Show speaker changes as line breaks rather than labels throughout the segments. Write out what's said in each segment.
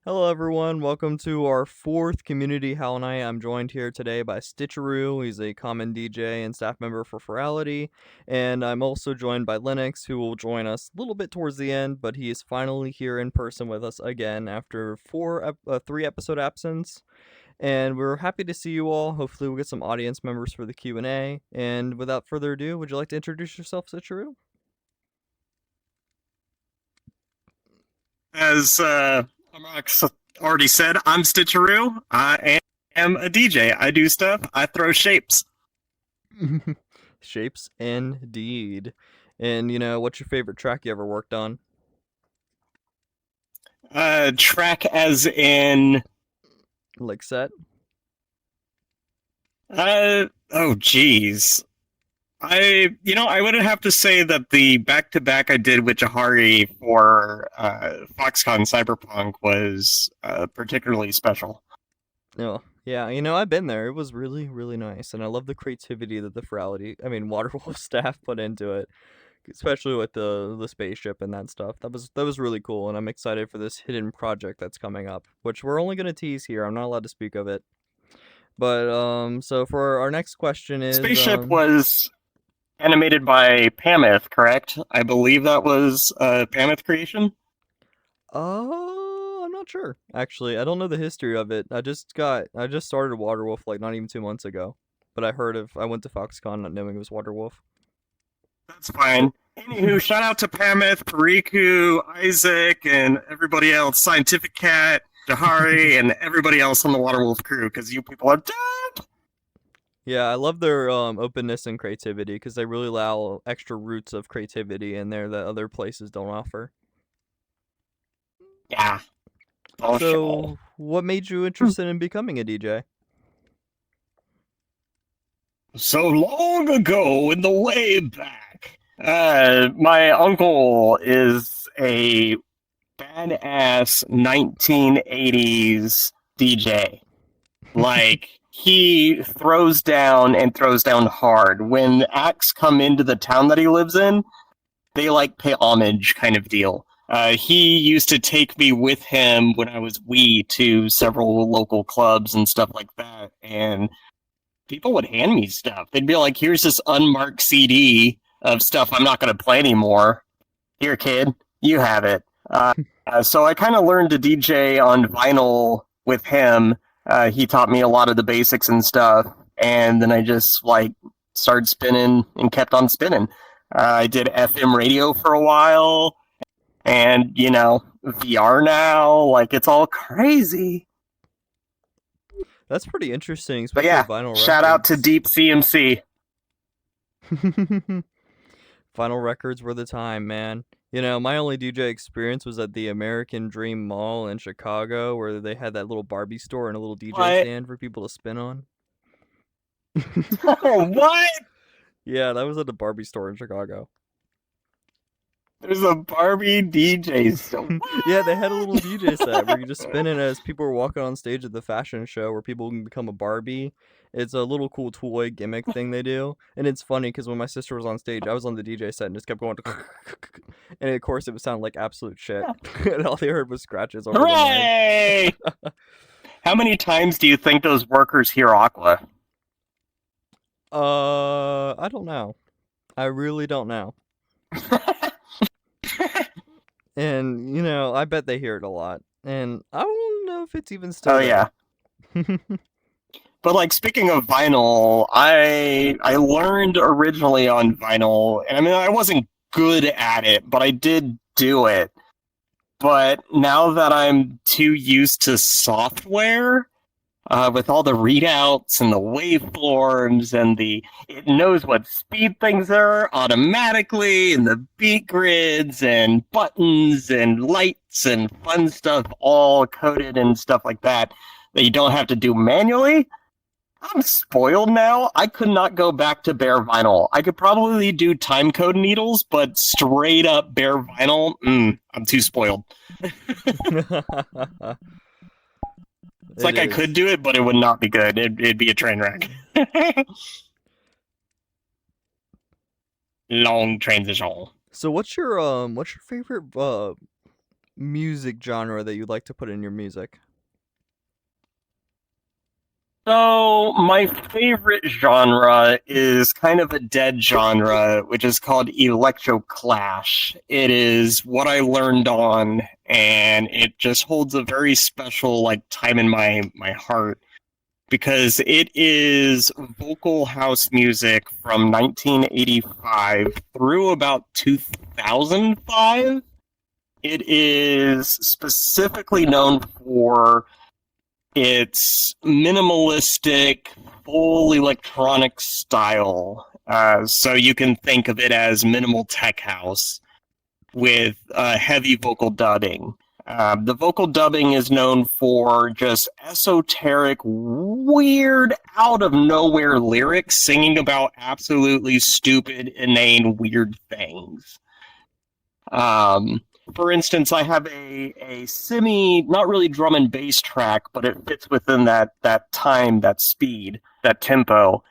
Hello, everyone. Welcome to our fourth community Howl Night. I'm joined here today by stitcharoo. He's a common DJ and staff member for Ferality. And I'm also joined by Linux, who will join us a little bit towards the end, but he is finally here in person with us again after three episode absence. And we're happy to see you all. Hopefully, we'll get some audience members for the Q&A. And without further ado, would you like to introduce yourself, stitcharoo?
As Amax already said, I'm Stitcharoo. I am a DJ. I do stuff. I throw shapes.
Shapes indeed. And what's your favorite track you ever worked on?
Track as in.
Like set?
Oh, geez. I would have to say that the back-to-back I did with Jahari for Foxconn Cyberpunk was particularly special.
Oh, yeah, I've been there. It was really, really nice, and I love the creativity that the Waterwolf staff put into it, especially with the spaceship and that stuff. That was really cool, and I'm excited for this hidden project that's coming up, which we're only gonna tease here. I'm not allowed to speak of it. But so for our next question is
Spaceship was animated by Pamith, correct? I believe that was a Pamith creation.
I'm not sure. Actually, I don't know the history of it. I just started Waterwolf like not even 2 months ago. But I went to Foxconn not knowing it was Waterwolf.
That's fine. Anywho, shout out to Pamith, Pariku, Isaac, and everybody else, Scientific Cat, Jahari, and everybody else on the Waterwolf crew, because you people are dead!
Yeah, I love their openness and creativity because they really allow extra roots of creativity in there that other places don't offer.
Yeah.
So, what made you interested in becoming a DJ?
So long ago, in the way back, my uncle is a badass 1980s DJ. Like, he throws down and throws down hard. When acts come into the town that he lives in, they pay homage kind of deal. He used to take me with him when I was wee to several local clubs and stuff like that, and people would hand me stuff. They'd be like, here's this unmarked CD of stuff I'm not going to play anymore. Here, kid, you have it. So I kind of learned to DJ on vinyl with him. He taught me a lot of the basics and stuff, and then I just started spinning and kept on spinning. I did FM radio for a while, and VR now, it's all crazy.
That's pretty interesting.
But yeah,
vinyl
shout out to Deep CMC.
Vinyl records were the time, man. My only DJ experience was at the American Dream Mall in Chicago, where they had that little Barbie store and a little DJ stand for people to spin on.
What?
Yeah, that was at the Barbie store in Chicago.
There's a Barbie DJ store.
Yeah, they had a little DJ set where you just spin it as people were walking on stage at the fashion show where people can become a Barbie. It's a little cool toy gimmick thing they do. And it's funny because when my sister was on stage, I was on the DJ set and just kept going. And of course, it would sound like absolute shit. And all they heard was scratches over
Hooray!
the mic.
How many times do you think those workers hear Aqua?
I don't know. I really don't know. And, I bet they hear it a lot. And I don't know if it's even still
Oh, yeah. But, speaking of vinyl, I learned originally on vinyl, and I wasn't good at it, but I did do it. But now that I'm too used to software, with all the readouts and the waveforms and it knows what speed things are automatically, and the beat grids and buttons and lights and fun stuff all coded and stuff like that you don't have to do manually. I'm spoiled now. I could not go back to bare vinyl. I could probably do time code needles, but straight up bare vinyl, I'm too spoiled. It's I could do it, but it would not be good. It'd be a train wreck. Long transition.
So what's your favorite music genre that you'd like to put in your music?
So, my favorite genre is kind of a dead genre, which is called electroclash. It is what I learned on, and it just holds a very special time in my heart because it is vocal house music from 1985 through about 2005. It is specifically known for its minimalistic, full electronic style. So you can think of it as minimal tech house with heavy vocal dubbing. The vocal dubbing is known for just esoteric, weird, out of nowhere lyrics singing about absolutely stupid, inane, weird things. Um, for instance, I have a semi, not really drum and bass track, but it fits within that time, that speed, that tempo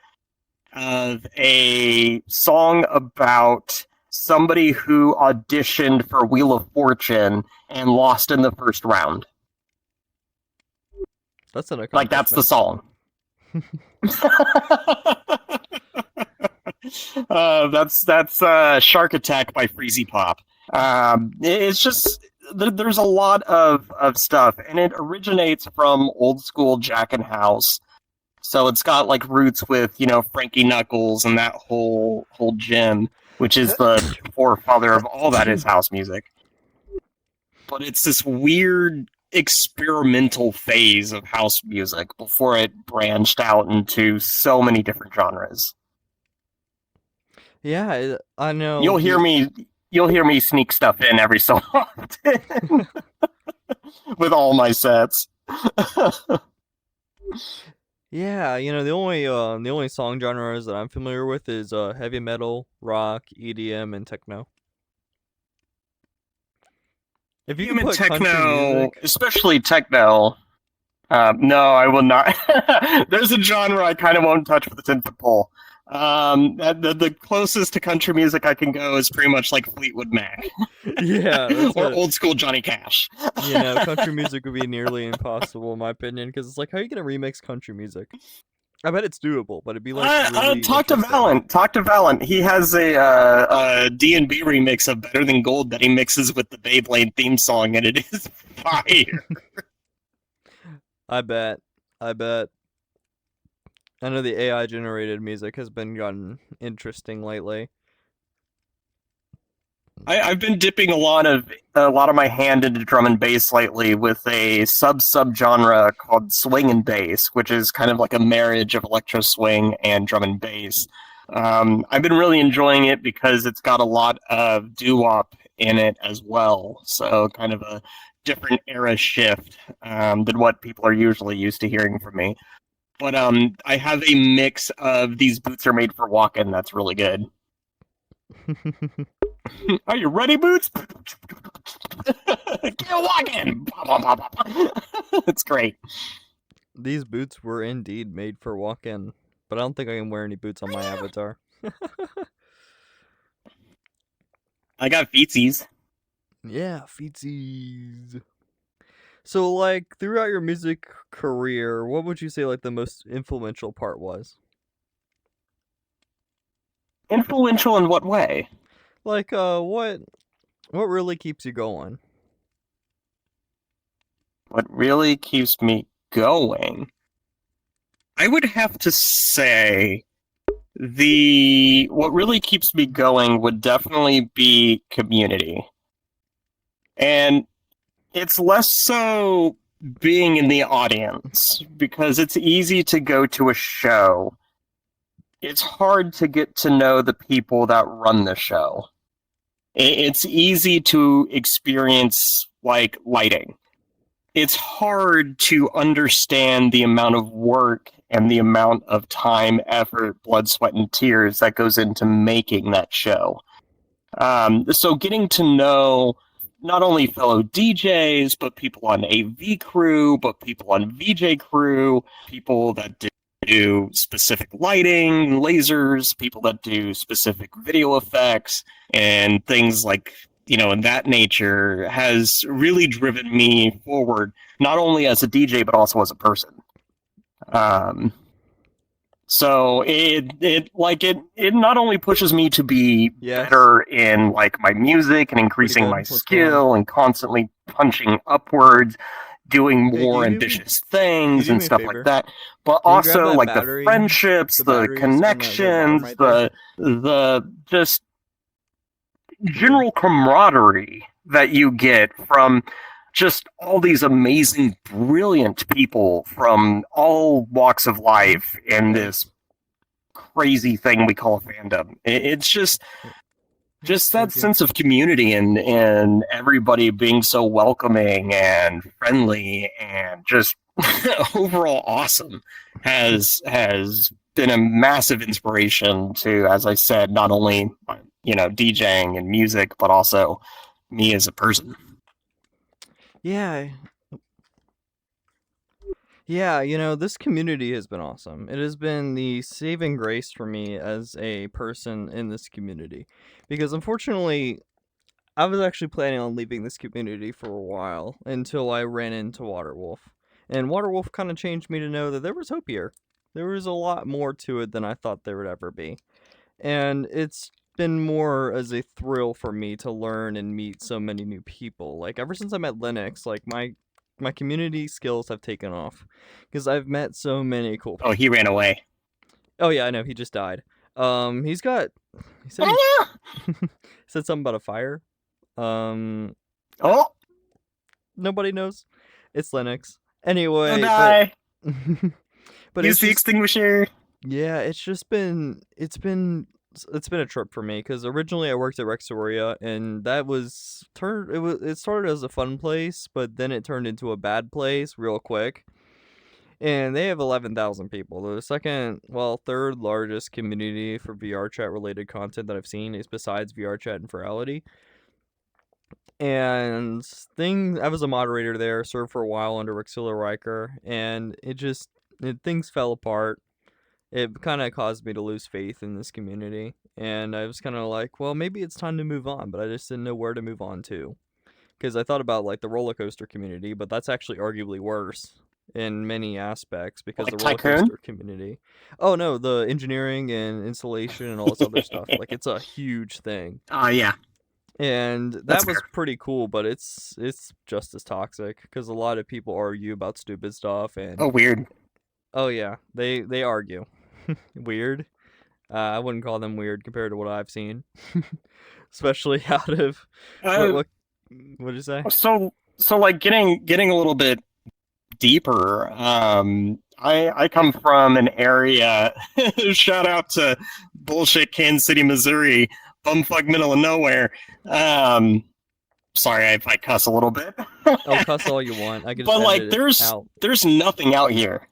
of a song about somebody who auditioned for Wheel of Fortune and lost in the first round.
That's an
That's the
accomplishment.
song. That's Shark Attack by Freezy Pop. It's just there's a lot of stuff, and it originates from old school Jack and House. So it's got roots with Frankie Knuckles and that whole gem, which is the forefather of all that is house music. But it's this weird experimental phase of house music before it branched out into so many different genres.
Yeah, I know.
You'll hear me sneak stuff in every so often with all my sets.
Yeah, the only song genres that I'm familiar with is heavy metal, rock, EDM, and techno. If you could
Human
put country
techno,
music,
especially techno. No, I will not. There's a genre I kind of won't touch with a 10-foot pole. The closest to country music I can go is pretty much like Fleetwood Mac
yeah, that's
or
what
old school Johnny Cash.
country music would be nearly impossible in my opinion because it's like, how are you gonna remix country music? I bet it's doable, but it'd be like really
Talk to
interesting.
Valent. Talk to Valent. He has a D&B remix of Better Than Gold that he mixes with the Beyblade theme song, and it is fire.
I bet. I bet. I know the AI generated music has been gotten interesting lately.
I've been dipping a lot of my hand into drum and bass lately with a sub genre called swing and bass, which is kind of like a marriage of electro swing and drum and bass. I've been really enjoying it because it's got a lot of doo-wop in it as well, so kind of a different era shift than what people are usually used to hearing from me. But I have a mix of these boots are made for walking that's really good. Are you ready, Boots? Get walking! It's great.
These boots were indeed made for walk-in, but I don't think I can wear any boots on my avatar.
I got feetsies.
Yeah, feetsies. So, like, throughout your music career, what would you say, like, the most influential part was?
Influential in what way?
Like, what really keeps you going?
What really keeps me going? I would have to say the what really keeps me going would definitely be community. And it's less so being in the audience because it's easy to go to a show. It's hard to get to know the people that run the show. It's easy to experience lighting. It's hard to understand the amount of work and the amount of time, effort, blood, sweat, and tears that goes into making that show. So getting to know not only fellow DJs, but people on AV crew, but people on VJ crew, people that do specific lighting, lasers, people that do specific video effects, and things like in that nature has really driven me forward, not only as a DJ but also as a person. Um, so it not only pushes me to be
Yes.
better in like my music and
Pretty
increasing my
good. What's going on?
skill and constantly punching upwards, doing
Hey,
more ambitious things
can you do
and
me a
stuff like
favor?
that, but
Can you grab
also
that
like the
battery?
friendships,
The
the
batteries on that little bottom
connections,
right there.
the just
Yeah.
general camaraderie that you get from just all these amazing, brilliant people from all walks of
Hmm.
life in
Yeah.
this crazy thing we call a fandom. It's
Yeah.
just that
Thank you.
sense of community and everybody being so welcoming and friendly and just overall awesome has been a massive inspiration to, as I said, not only DJing and music but also me as a person.
Yeah. Yeah, this community has been awesome. It has been the saving grace for me as a person in this community. Because unfortunately, I was actually planning on leaving this community for a while until I ran into Waterwolf. And Waterwolf kind of changed me to know that there was hope here. There was a lot more to it than I thought there would ever be. And it's been more as a thrill for me to learn and meet so many new people. Like ever since I met Linux, like my community skills have taken off because I've met so many cool
Oh, he
people.
ran away.
Oh yeah, I know he just died. He's got. He said he
Oh,
said something about a fire. Um,
oh,
Nobody knows. It's Linux.
don't
Anyway, but
die.
but
Use
it's
the
just
extinguisher.
yeah, it's been a trip for me because originally I worked at Rexoria and it started as a fun place, but then it turned into a bad place real quick. And they have 11,000 people. They're the third largest community for VR chat related content that I've seen is besides VR chat and Virality. And I was a moderator there, served for a while under Rexilla Riker, and things fell apart. It kind of caused me to lose faith in this community, and I was kind of like, well, maybe it's time to move on, but I just didn't know where to move on to. Because I thought about like the roller coaster community, but that's actually arguably worse in many aspects because
Like
the roller
Tycoon.
coaster community. Oh no, the engineering and installation and all this other stuff, like it's a huge thing.
Yeah,
And
that's
that was
fair.
pretty cool, but it's just as toxic because a lot of people argue about stupid stuff
Oh,
and
weird.
oh yeah, they argue. Weird. I wouldn't call them weird compared to what I've seen, especially out of what
Uh,
what what did you say?
so like getting a little bit deeper. I come from an area. Shout out to bullshit Kansas City, Missouri, bumfuck middle of nowhere. Um, Sorry if I cuss a little bit,
Oh, cuss all you want. I could just
but like
edit it out.
there's nothing out here.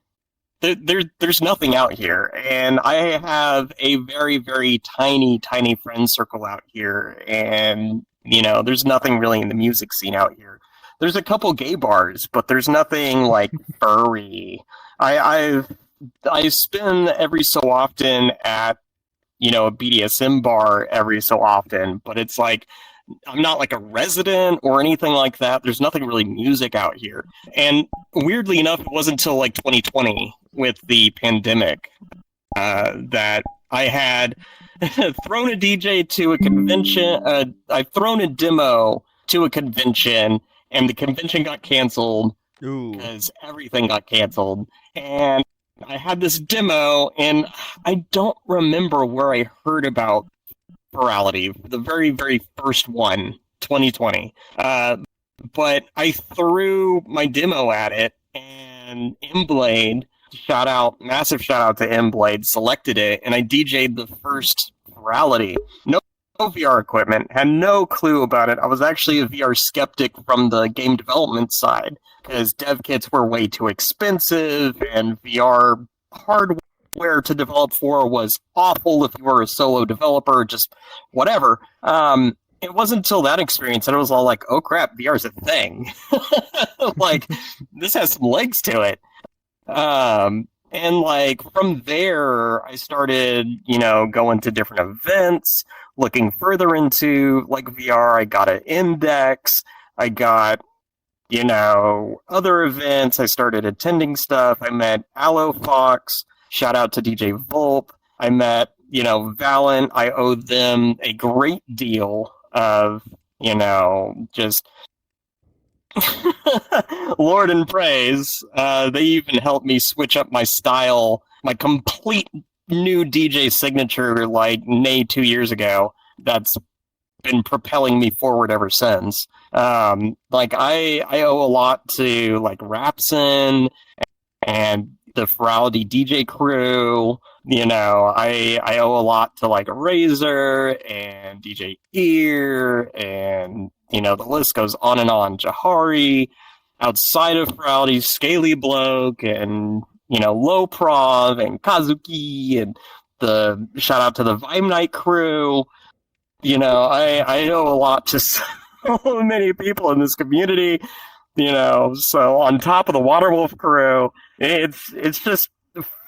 There's nothing out here, and I have a very very tiny friend circle out here, and there's nothing really in the music scene out here. There's a couple gay bars, but there's nothing like furry. I spin every so often at a BDSM bar every so often, but it's like I'm not like a resident or anything like that. There's nothing really music out here. And weirdly enough, it wasn't until like 2020 with the pandemic that I had thrown a DJ to a convention. I've thrown a demo to a convention, and the convention got canceled
Ooh.
because everything got canceled. And I had this demo, and I don't remember where I heard about Virality, the very, very first one, 2020. But I threw my demo at it, and Mblade, massive shout out to Mblade, selected it, and I DJ'd the first Virality. No VR equipment, had no clue about it. I was actually a VR skeptic from the game development side because dev kits were way too expensive and VR hardware to develop for was awful if you were a solo developer, just whatever. It wasn't until that experience that I was all like, oh crap, VR is a thing. Like, this has some legs to it. And like from there, I started, going to different events, looking further into like VR. I got an index. I got, other events. I started attending stuff. I met Aloe Fox. Shout out to DJ Volp. I met, Valent. I owed them a great deal of, just Lord and praise. They even helped me switch up my style, my complete new DJ signature, like 2 years ago. That's been propelling me forward ever since. Like I owe a lot to like Rapson and the Ferality DJ crew. I owe a lot to like Razor and DJ Ear, and the list goes on and on. Jahari, outside of Ferality, Scaly Bloke, and Low Prov and Kazuki, and the shout out to the Vibe Night crew. I owe a lot to so many people in this community. So on top of the Waterwolf crew, it's just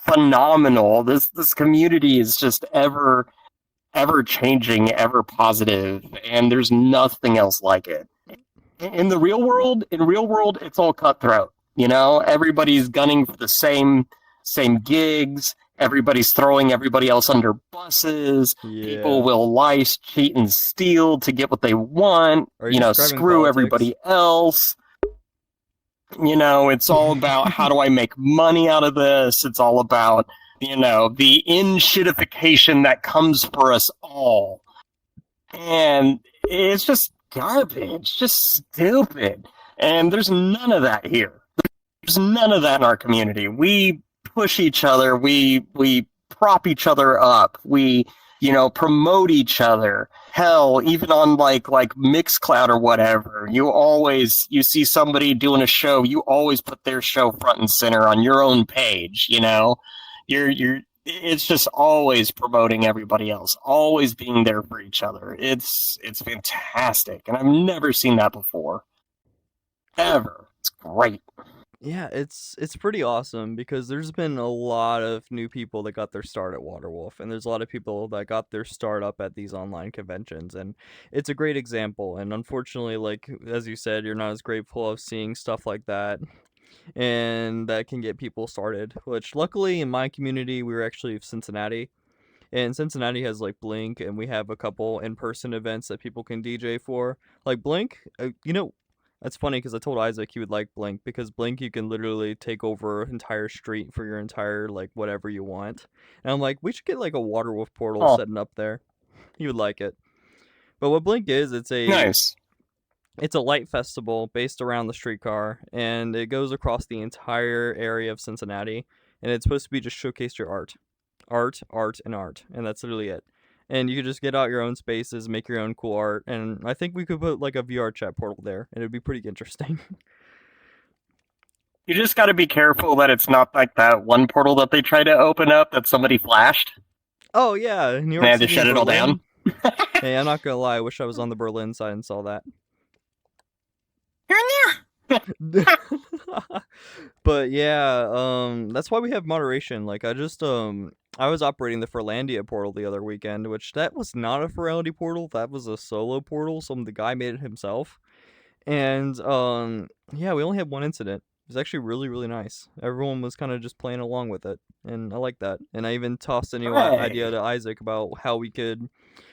phenomenal. This community is just ever changing, ever positive, and there's nothing else like it. In real world, it's all cutthroat. Everybody's gunning for the same gigs. Everybody's throwing everybody else under buses. People
Yeah.
will lie, cheat, and steal to get what they want.
Are you describing
Screw
politics?
everybody else. It's all about how do I make money out of this? It's all about, the in-shitification that comes for us all. And it's just garbage, just stupid. And there's none of that here. There's none of that in our community. We push each other. We prop each other up. We, promote each other. Hell, even on like Mixcloud or whatever, you see somebody doing a show, you always put their show front and center on your own page. It's just always promoting everybody else, always being there for each other. It's fantastic, and I've never seen that before, ever. It's great.
Yeah, it's pretty awesome because there's been a lot of new people that got their start at Waterwolf, and there's a lot of people that got their start up at these online conventions, and it's a great example. And unfortunately, like as you said, you're not as grateful of seeing stuff like that, and that can get people started. Which luckily in my community, we were actually Cincinnati, and Cincinnati has like Blink, and we have a couple in-person events that people can DJ for. Like Blink, that's funny because I told Isaac he would like Blink because Blink you can literally take over an entire street for your entire like whatever you want. And I'm like, we should get like a Waterwolf portal
Oh,
setting up there. He would like it. But what Blink is,
nice.
it's a light festival based around the streetcar, and it goes across the entire area of Cincinnati, and it's supposed to be just showcase your art. Art, art, and art, and that's literally it. And you could just get out your own spaces, make your own cool art, and I think we could put like a VR chat portal there, and it'd be pretty interesting.
You just got to be careful that it's not like that one portal that they tried to open up that somebody flashed.
Oh yeah, New
They
York
had to
City
shut
and
it all down.
Berlin. Hey, I'm not gonna lie, I wish I was on the Berlin side and saw that. But yeah, that's why we have moderation. Like I was operating the Furlandia portal the other weekend, which that was not a Ferality portal, that was a solo portal. The guy made it himself. And yeah, we only had one incident. It was actually really, really nice. Everyone was kind of just playing along with it, and I like that. And I even tossed a new idea to Isaac about how we could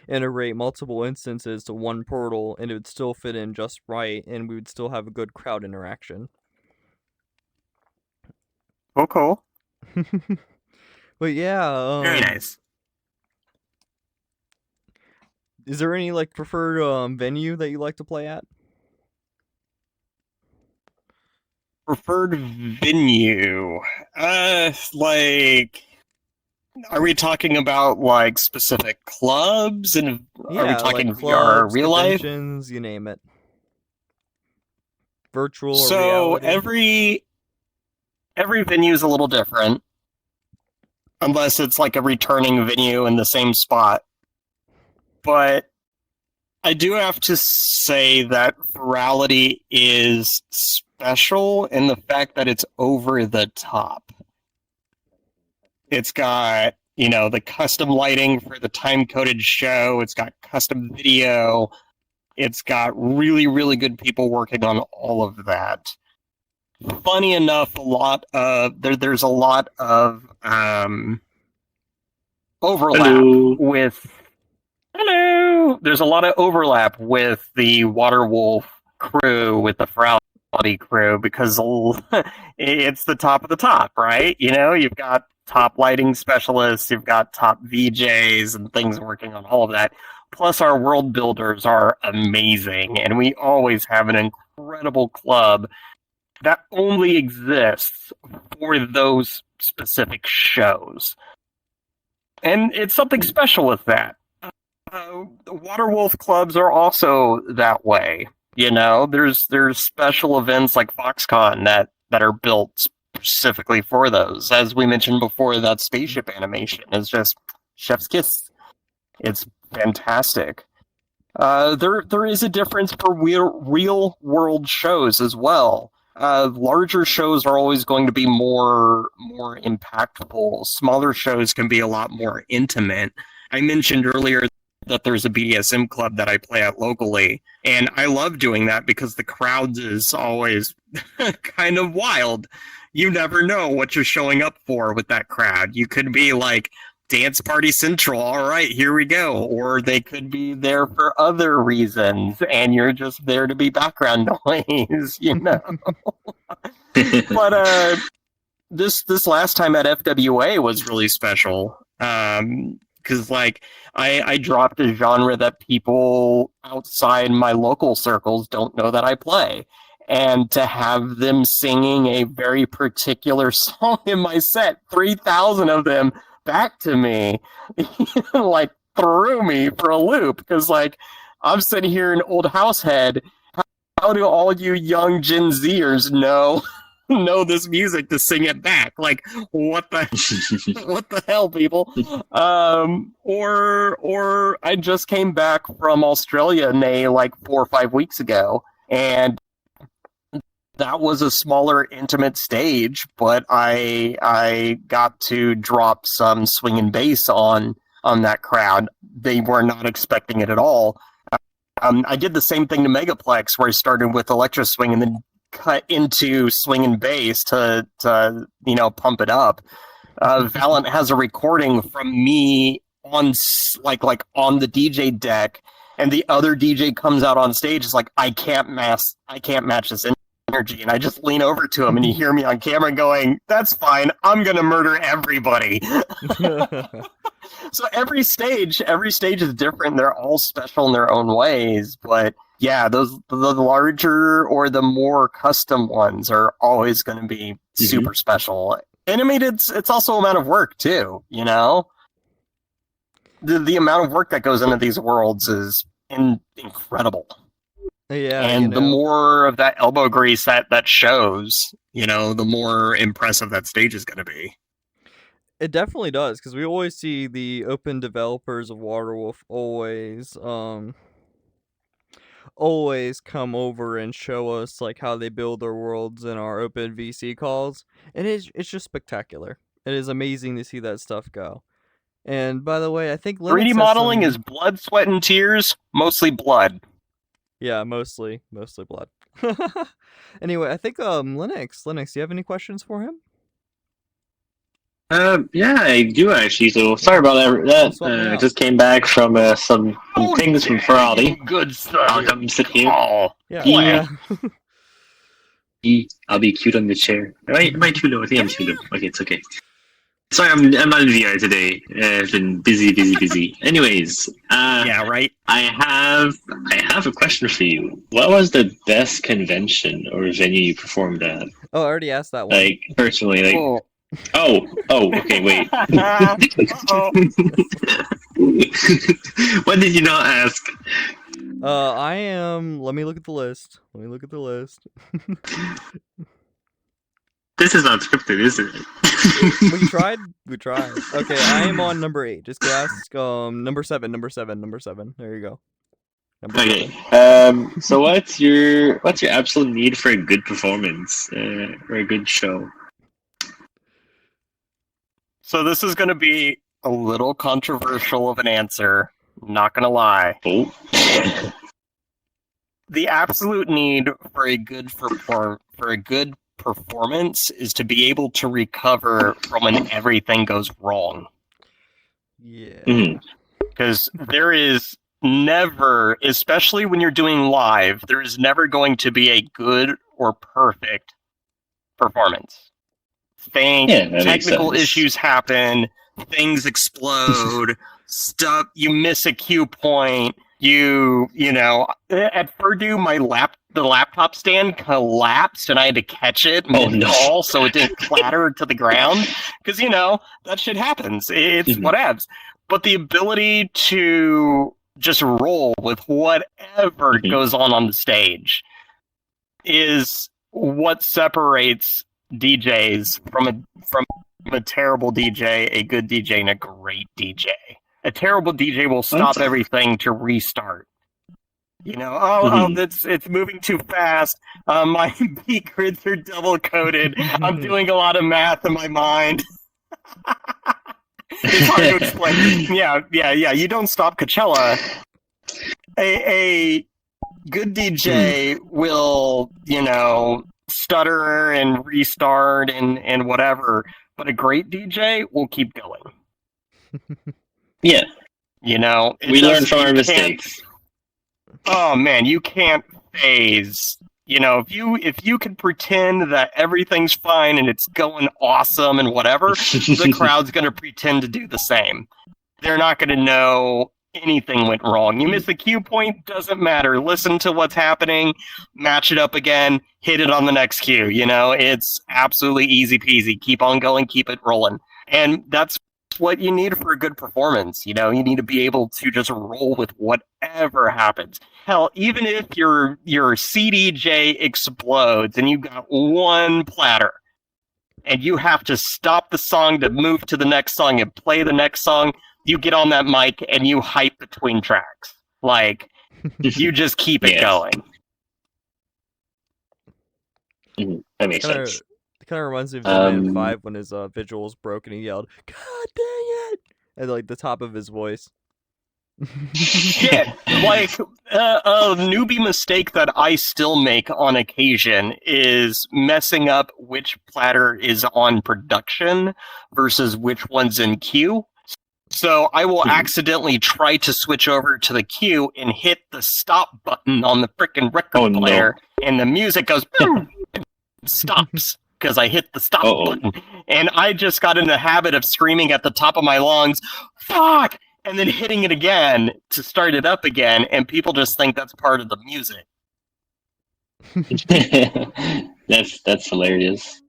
integrate multiple instances to one portal, and it would still fit in just right, and we would still have a good crowd interaction.
Oh, cool.
But yeah,
Very nice.
is there any like preferred venue that you like to play at?
Preferred venue. Like, are we talking about like specific clubs, and are we
Yeah, like
talking VR
clubs,
real life?
conventions, you name it. Virtual or
So
reality.
every venue is a little different, unless it's like a returning venue in the same spot. But I do have to say that virality is special in the fact that it's over the top. It's got, you know, the custom lighting for the time-coded show. It's got custom video. It's got really, really good people working on all of that. Funny enough, there's a lot of overlap
Hello.
with hello. There's a lot of overlap with the Waterwolf crew, with the Ferality crew, because it's the top of the top, right? You know, you've got top lighting specialists, you've got top VJs and things working on all of that. Plus, our world builders are amazing, and we always have an incredible club that only exists for those specific shows. And it's something special with that. Waterwolf clubs are also that way. You know, there's special events like FoxCon that are built specifically for those. As we mentioned before, that spaceship animation is just chef's kiss. It's fantastic. There is a difference for real world shows as well. Larger shows are always going to be more impactful. Smaller shows can be a lot more intimate. I mentioned earlier that there's a BDSM club that I play at locally, and I love doing that because the crowd is always kind of wild. You never know what you're showing up for with that crowd. You could be like Dance Party Central, all right, here we go. Or they could be there for other reasons, and you're just there to be background noise, you know? But this last time at FWA was really special. Because, like, I dropped a genre that people outside my local circles don't know that I play. And to have them singing a very particular song in my set, 3,000 of them, back to me, like, threw me for a loop. Because, like, I'm sitting here an old house head. How do all you young Gen Zers know this music to sing it back? Like, what the what the hell, people? Or I just came back from Australia, like 4 or 5 weeks ago, and that was a smaller, intimate stage, but I got to drop some swing and bass on that crowd. They were not expecting it at all. I did the same thing to Megaplex, where I started with electro swing and then cut into swing and bass to pump it up. Valent has a recording from me on on the DJ deck, and the other DJ comes out on stage. Is like, I can't match this energy, and I just lean over to him, and you hear me on camera going, "That's fine. I'm gonna murder everybody." So every stage is different. They're all special in their own ways, but yeah, the larger or the more custom ones are always going to be super special. And I mean, it's also amount of work too. You know, the amount of work that goes into these worlds is incredible.
Yeah,
and the more of that elbow grease that shows, the more impressive that stage is going to be.
It definitely does, because we always see the open developers of Waterwolf always come over and show us like how they build their worlds in our open VC calls, and it's just spectacular. It is amazing to see that stuff go. And by the way, I think Linux
3D modeling is blood, sweat, and tears, mostly blood.
Yeah, mostly blood. Anyway, I think Linux, do you have any questions for him?
Yeah, I do actually. So sorry about that. I just came back from some things from Ferality.
Good stuff.
I'll come sit here.
Oh,
yeah.
I'll be cute on the chair. Am I too low? I think I'm too low. Okay, it's okay. Sorry, I'm not in VR today. I've been busy. Anyways,
yeah, right.
I have a question for you. What was the best convention or venue you performed at?
Oh, I already asked that one.
Like personally, like. Oh, okay, wait. What did you not ask?
I am. Let me look at the list.
This is not scripted, is it?
We tried. Okay, I am on number 8. Just go ask number 7. There you go.
Okay. So what's your absolute need for a good performance or a good show?
So this is going to be a little controversial of an answer. Not going to lie.
Oh.
The absolute need for a good performance is to be able to recover from when everything goes wrong.
Yeah.
Mhm.
Because there is never, especially when you're doing live, there is never going to be a good or perfect performance.
Yeah, that makes
Technical
sense.
issues happen, things explode, stuff, you miss a cue point, you know, at Purdue, the laptop stand collapsed and I had to catch it
Oh, no.
mid-fall so it didn't clatter to the ground. Because, you know, that shit happens. It's
Mhm.
whatevs. But the ability to just roll with whatever
Mhm.
goes on the stage is what separates DJs from a terrible DJ, a good DJ, and a great DJ. A terrible DJ will stop
What?
everything to restart. You know, oh, it's moving too fast. My beat grids are double coated. I'm doing a lot of math in my mind. It's hard to explain. Yeah. You don't stop Coachella. A good DJ will, you know, stutter and restart and whatever, but a great DJ will keep going.
Yeah,
You know,
we learn from our mistakes.
Oh man, you can't phase. You know, if you can pretend that everything's fine and it's going awesome and whatever, the crowd's gonna pretend to do the same. They're not gonna know anything went wrong. You miss a cue point, doesn't matter. Listen to what's happening, match it up again, hit it on the next cue. You know, it's absolutely easy peasy. Keep on going, keep it rolling. And that's what you need for a good performance. You know, you need to be able to just roll with whatever happens. Hell, even if your CDJ explodes and you got one platter and you have to stop the song to move to the next song and play the next song, you get on that mic and you hype between tracks. Like, you just keep it going.
That makes sense.
It kind of reminds me of Batman 5 when his visuals broke and he yelled, "God dang it!" at like the top of his voice.
Shit, like a newbie mistake that I still make on occasion is messing up which platter is on production versus which one's in queue. So I will accidentally try to switch over to the queue and hit the stop button on the frickin' record player, and the music goes stops because I hit the stop button. And I just got in the habit of screaming at the top of my lungs, "Fuck!" and then hitting it again to start it up again, and people just think that's part of the music.
That's hilarious.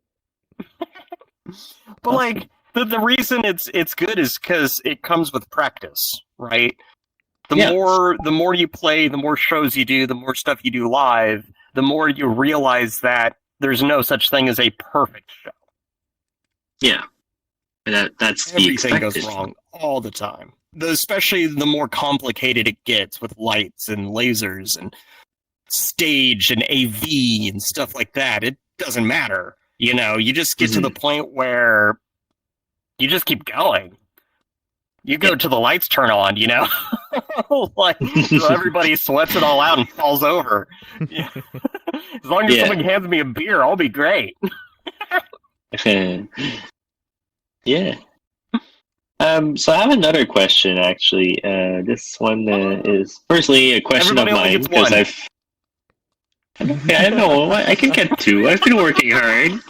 But like the reason it's good is because it comes with practice, right? The more you play, the more shows you do, the more stuff you do live, the more you realize that there's no such thing as a perfect show.
Yeah, that's
everything goes wrong all the time. Especially the more complicated it gets with lights and lasers and stage and AV and stuff like that. It doesn't matter. You know, you just get to the point where you just keep going. You go till the lights turn on, you know? Like, so everybody sweats it all out and falls over. Yeah. As long as someone hands me a beer, I'll be great.
Yeah. So I have another question, actually. This one is firstly a question of mine because I don't know. I can get two. I've been working hard.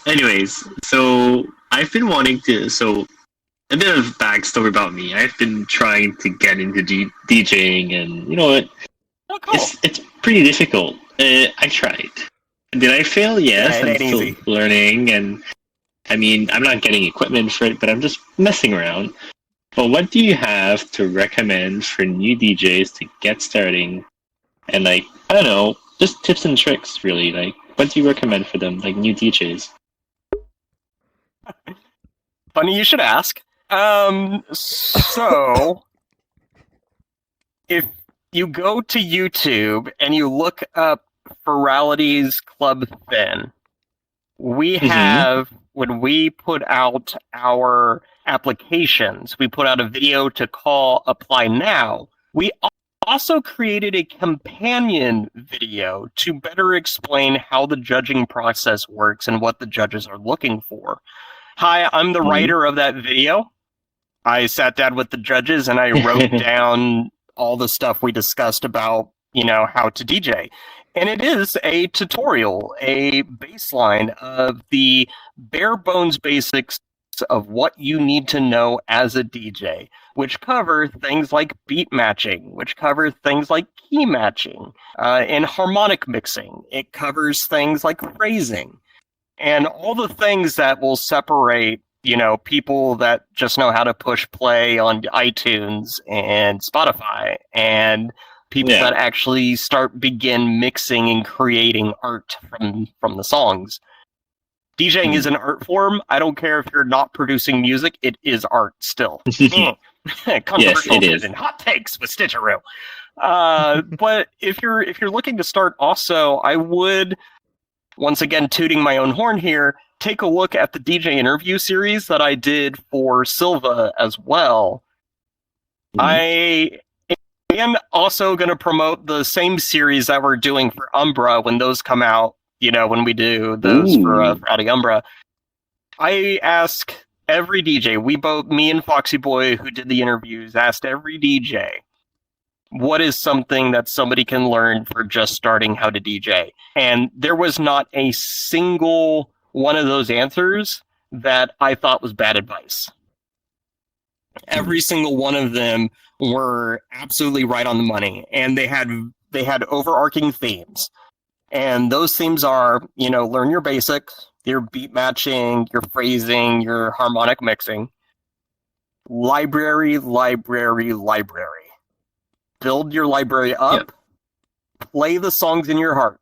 Anyways, so I've been wanting to. So a bit of backstory about me. I've been trying to get into DJing, and you know what?
Oh, cool.
It's pretty difficult. I tried. Did I fail? Yes, I'm still learning, and I mean, I'm not getting equipment for it, but I'm just messing around. But what do you have to recommend for new DJs to get starting? And like, I don't know, just tips and tricks, really. Like, what do you recommend for them, like new DJs?
Funny you should ask. So, if you go to YouTube and you look up Ferality's Club Thin, We
Mm-hmm.
have, when we put out our applications, we put out a video to call Apply Now. We also created a companion video to better explain how the judging process works and what the judges are looking for. Hi, I'm the
Mm-hmm.
writer of that video. I sat down with the judges and I wrote down all the stuff we discussed about, how to DJ. And it is a tutorial, a baseline of the bare bones basics of what you need to know as a DJ, which cover things like beat matching, which cover things like key matching, and harmonic mixing. It covers things like phrasing and all the things that will separate people that just know how to push play on iTunes and Spotify, and people that actually begin mixing and creating art from the songs. DJing is an art form. I don't care if you're not producing music; it is art still. Controversial
Yes, it is.
hot takes with Stitcharoo. But if you're looking to start, also, I would, once again tooting my own horn here, take a look at the DJ interview series that I did for Silva as well. I am also going to promote the same series that we're doing for Umbra when those come out, when we do those for Rowdy Umbra. I ask every DJ, me and Foxy Boy, who did the interviews, asked every DJ, what is something that somebody can learn for just starting how to DJ? And there was not a single one of those answers that I thought was bad advice. Every single one of them were absolutely right on the money, and they had overarching themes. And those themes are, learn your basics, your beat matching, your phrasing, your harmonic mixing. Library. Build your library up. Yep. Play the songs in your heart.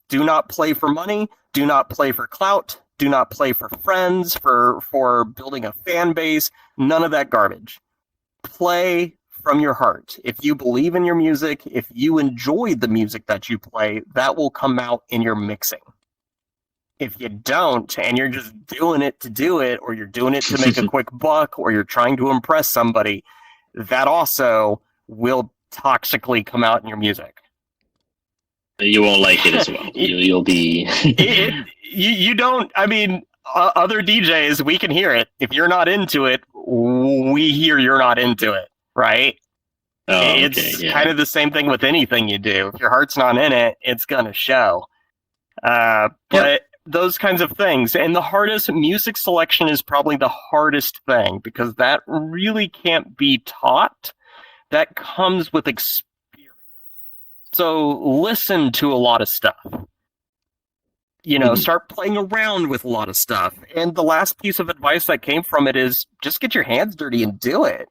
Do not play for money. Do not play for clout. Do not play for friends, for building a fan base. None of that garbage. Play from your heart. If you believe in your music, if you enjoy the music that you play, that will come out in your mixing. If you don't, and you're just doing it to do it, or you're doing it to make a quick buck, or you're trying to impress somebody, that also will toxically come out in your music.
You won't like it as well. You'll be...
you don't... I mean, other DJs, we can hear it. If you're not into it, we hear you're not into it, right? It's kind of the same thing with anything you do. If your heart's not in it, it's going to show. But those kinds of things. And the hardest, music selection is probably the hardest thing, because that really can't be taught. That comes with experience. So listen to a lot of stuff. Start playing around with a lot of stuff. And the last piece of advice that came from it is just get your hands dirty and do it.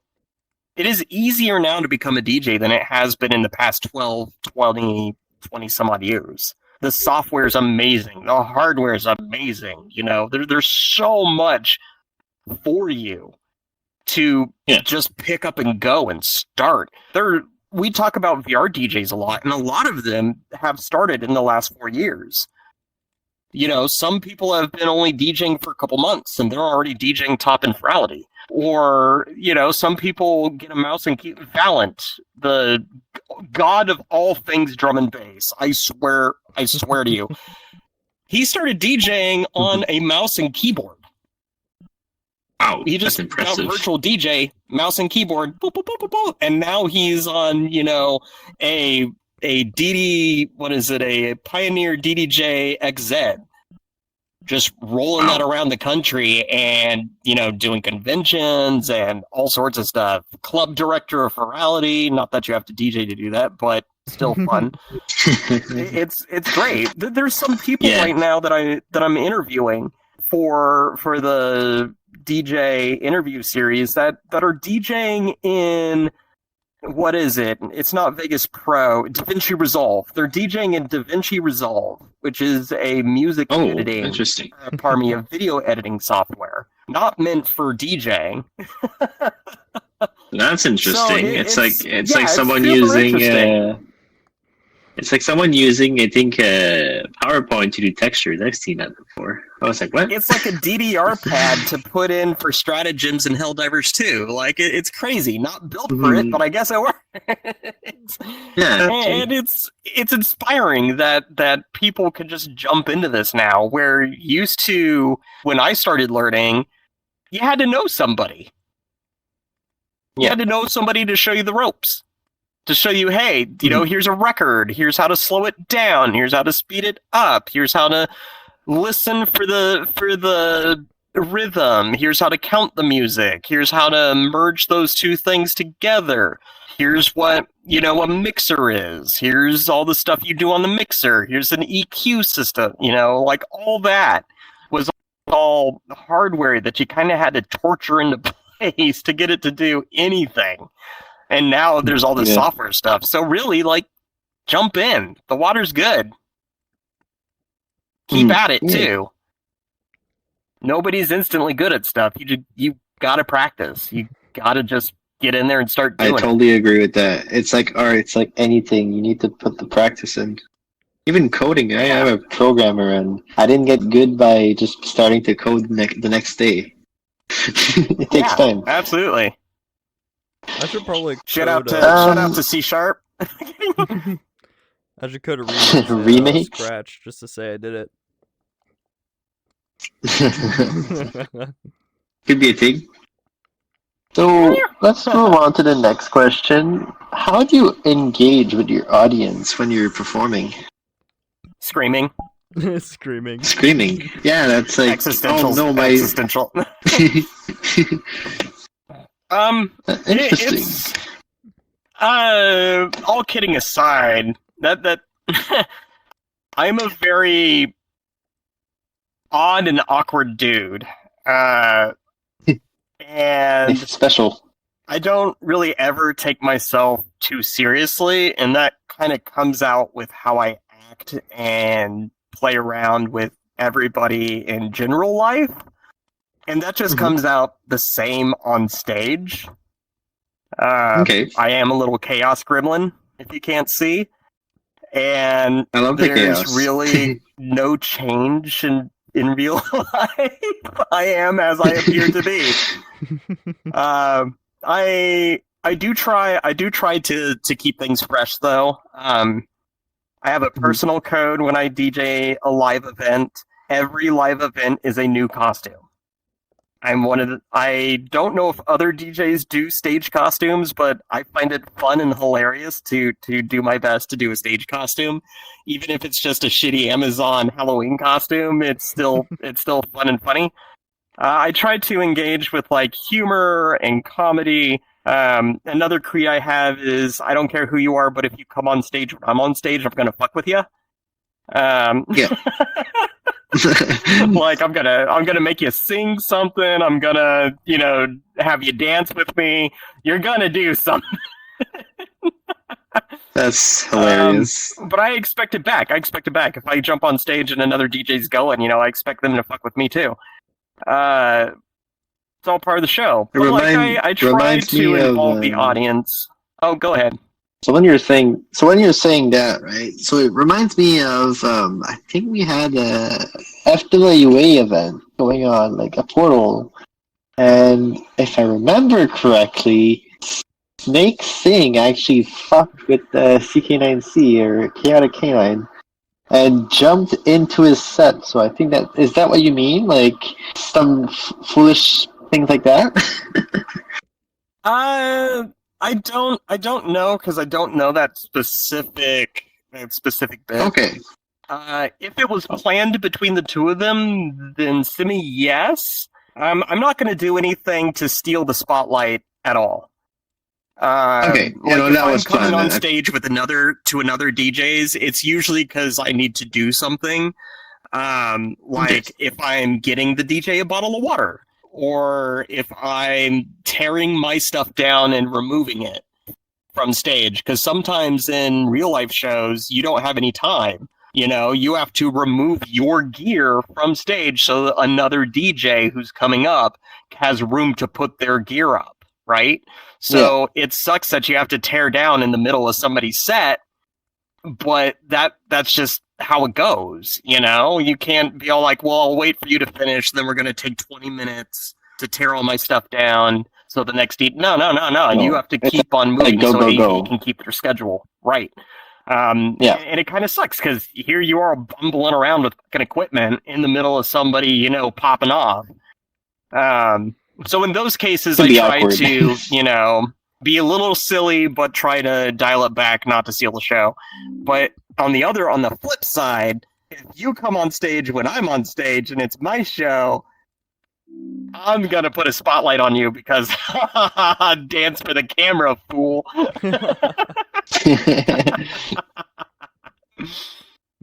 It is easier now to become a DJ than it has been in the past 12, 20 some odd years. The software is amazing. The hardware is amazing. There's so much for you to just pick up and go and start. We talk about VR DJs a lot, and a lot of them have started in the last 4 years. Some people have been only DJing for a couple months, and they're already DJing top infrality. Or, some people get a mouse and keyboard. Valent, the god of all things drum and bass, I swear to you. He started DJing on a mouse and keyboard.
Wow,
he just
got
virtual DJ, mouse and keyboard, boop, boop, boop, boop, boop, and now he's on, a DD, a Pioneer DDJ XZ, just rolling that around the country and, doing conventions and all sorts of stuff. Club director of Virality, not that you have to DJ to do that, but still fun. It's great. There's some people right now that I'm interviewing for the DJ interview series that are DJing in, what is it? It's not Vegas Pro, DaVinci Resolve. They're DJing in DaVinci Resolve, which is a music editing,
interesting.
A video editing software, not meant for DJing.
That's interesting.
So
it's like someone using It's like someone using, I think, PowerPoint to do textures. I've seen that before. I was like, what?
It's like a DDR pad to put in for stratagems and Helldivers 2. Like, it's crazy. Not built for it, but I guess it works.
Yeah.
And it's inspiring that people can just jump into this now, where used to, when I started learning, you had to know somebody. You had to know somebody to show you the ropes. To show you, hey, here's a record. Here's how to slow it down. Here's how to speed it up. Here's how to listen for the rhythm. Here's how to count the music. Here's how to merge those two things together. Here's what, a mixer is. Here's all the stuff you do on the mixer. Here's an EQ system. Like all that was all hardware that you kind of had to torture into place to get it to do anything. And now there's all this software stuff. So really, jump in. The water's good. Keep at it, too. Nobody's instantly good at stuff. You gotta practice. You gotta just get in there and start doing it.
I totally agree with that. It's like it's like anything. You need to put the practice in. Even coding. I am a programmer, and I didn't get good by just starting to code the next day. It takes time.
Absolutely.
I should probably
shout out to C#.
I should code a
remake
Scratch just to say I did it.
Could be a thing. So let's move on to the next question. How do you engage with your audience when you're performing?
Screaming.
Screaming.
Yeah, that's like
existential. Existential.
Interesting.
It's, all kidding aside, that I'm a very odd and awkward dude. And
special.
I don't really ever take myself too seriously, and that kind of comes out with how I act and play around with everybody in general life. And that just comes out the same on stage.
Okay.
I am a little chaos gremlin, if you can't see. And
I love the
there's
chaos.
really no change in real life. I am as I appear to be. I do try to keep things fresh though. I have a personal code when I DJ a live event. Every live event is a new costume. I don't know if other DJs do stage costumes, but I find it fun and hilarious to do my best to do a stage costume. Even if it's just a shitty Amazon Halloween costume, it's still fun and funny. I try to engage with humor and comedy. Another creed I have is I don't care who you are, but if you come on stage when I'm on stage, I'm gonna fuck with you.
Yeah.
I'm gonna make you sing something. I'm gonna, have you dance with me. You're gonna do something.
That's hilarious.
But I expect it back. If I jump on stage and another DJ's going, I expect them to fuck with me too. It's all part of the show. But I try to involve the audience. Oh, go ahead.
So when you're saying that, right? So it reminds me of I think we had a FWA event going on, like a portal, and if I remember correctly, Snake Sing actually fucked with the CK9C or Chaotic Canine and jumped into his set. So I think is that what you mean? Like some foolish things like that?
I don't know because I don't know that specific bit.
Okay.
If it was planned between the two of them, then Simi, yes. I'm not going to do anything to steal the spotlight at all.
Okay,
if I'm
was
coming
fun.
on stage with another DJs, it's usually because I need to do something. If I'm getting the DJ a bottle of water, or if I'm tearing my stuff down and removing it from stage. Because sometimes in real life shows, you don't have any time. You have to remove your gear from stage so that another DJ who's coming up has room to put their gear up, right? So It sucks that you have to tear down in the middle of somebody's set, but that's just how it goes, you know? You can't be all like, well, I'll wait for you to finish, then we're going to take 20 minutes to tear all my stuff down. So the next no. You have to keep on moving
go,
so
go,
AV
go.
can keep their schedule right.
Yeah.
And it kind of sucks because here you are bumbling around with fucking equipment in the middle of somebody, you know, popping off. So in those cases, I try
awkward.
to, you know, be a little silly, but try to dial it back, not to steal the show. But on the flip side, if you come on stage when I'm on stage and it's my show, I'm gonna put a spotlight on you because dance for the camera, fool.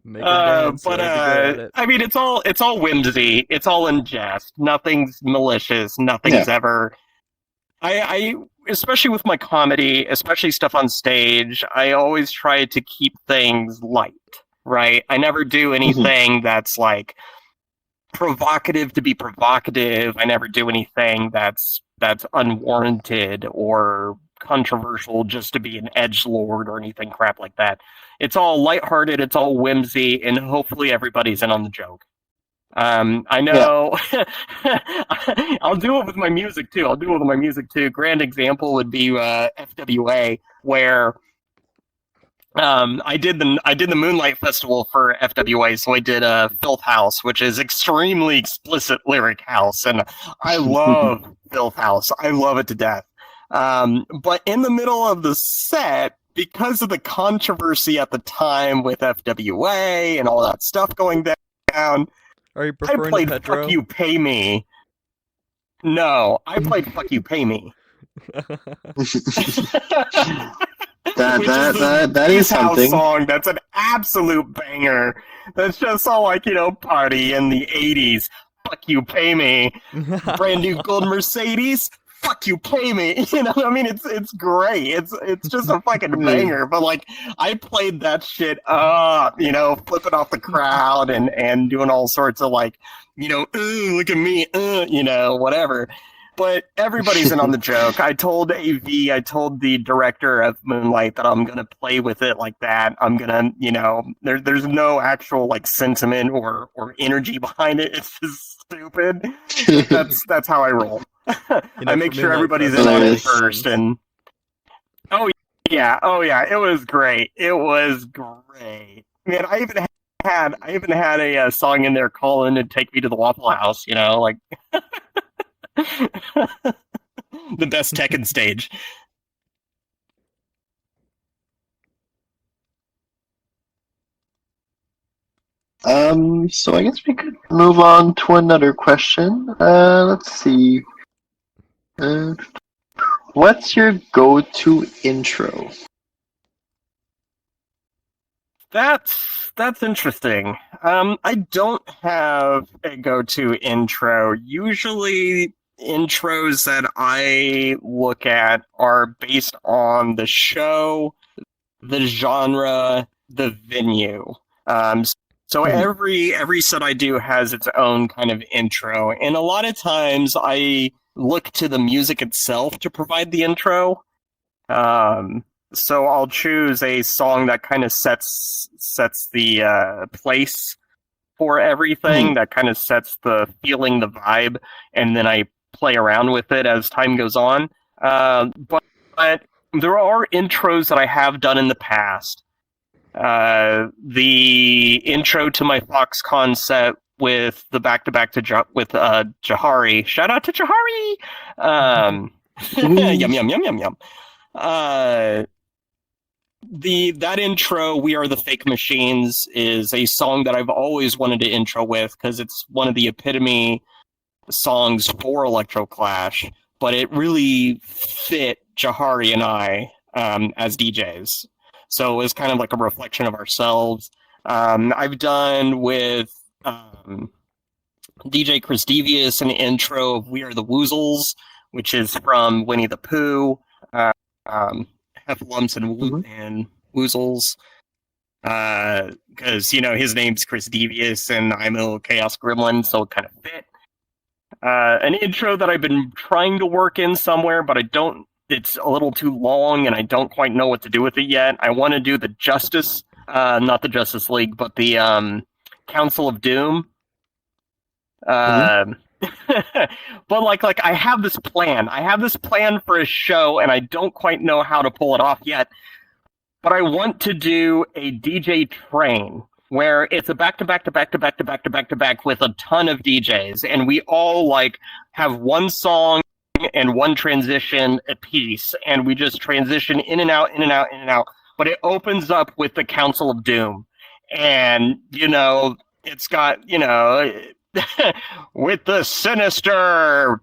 Make a dance,
But
that'd be good at it.
I mean, it's all whimsy. It's all in jest. Nothing's malicious. Nothing's ever. I especially with my comedy, especially stuff on stage, I always try to keep things light. Right? I never do anything that's like provocative to be provocative. I never do anything that's unwarranted or controversial just to be an edgelord or anything crap like that. It's all lighthearted, it's all whimsy, and hopefully everybody's in on the joke. I know I'll do it with my music too. Grand example would be FWA, where I did the Moonlight Festival for FWA, so I did Filth House, which is extremely explicit lyric house, and I love Filth House. I love it to death. But in the middle of the set, because of the controversy at the time with FWA and all that stuff going down,
Are you
I
preferring
played
Petro?
Fuck You Pay Me. No, I played Fuck You Pay Me.
That is something.
Song that's an absolute banger. That's just all like, you know, party in the 80s. Fuck You Pay Me. Brand new gold Mercedes. Fuck You Pay Me. You know, I mean, it's great. It's just a fucking banger. But like, I played that shit up, you know, flipping off the crowd and doing all sorts of like, you know, look at me, you know, whatever. But everybody's in on the joke. I told the director of Moonlight that I'm gonna play with it like that. I'm gonna, you know, there's no actual like sentiment or energy behind it. It's just stupid. That's how I roll. I make sure everybody's in on it first. And oh yeah, it was great. Man, I even had a song in there calling to take me to the Waffle House. You know, like. The best Tekken stage.
So I guess we could move on to another question. Let's see. What's your go-to intro?
That's interesting. I don't have a go-to intro. Usually intros that I look at are based on the show, the genre, the venue. So every set I do has its own kind of intro, and a lot of times I look to the music itself to provide the intro. So I'll choose a song that kind of sets the place for everything, that kind of sets the feeling, the vibe, and then I play around with it as time goes on. But there are intros that I have done in the past. The intro to my Foxconn set with the back-to-back with Jahari. Shout out to Jahari! Yum, yum, yum, yum, yum. That intro, We Are the Fake Machines, is a song that I've always wanted to intro with because it's one of the epitome songs for Electro Clash, but it really fit Jahari and I as DJs. So it was kind of like a reflection of ourselves. I've done with DJ Chris Devious an intro of We Are the Woozles, which is from Winnie the Pooh. Heffalumps and Woozles. Because, you know, his name's Chris Devious and I'm a little Chaos Gremlin, so it kind of fit. An intro that I've been trying to work in somewhere, but it's a little too long and I don't quite know what to do with it yet. I want to do the Justice not the Justice League, but the Council of Doom.
Mhm.
But like I have this plan. I have this plan for a show, and I don't quite know how to pull it off yet. But I want to do a DJ train where it's a back to back to back to back to back to back to back with a ton of DJs, and we all like have one song and one transition a piece, and we just transition in and out, in and out, in and out. But it opens up with the Council of Doom, and it's got with the sinister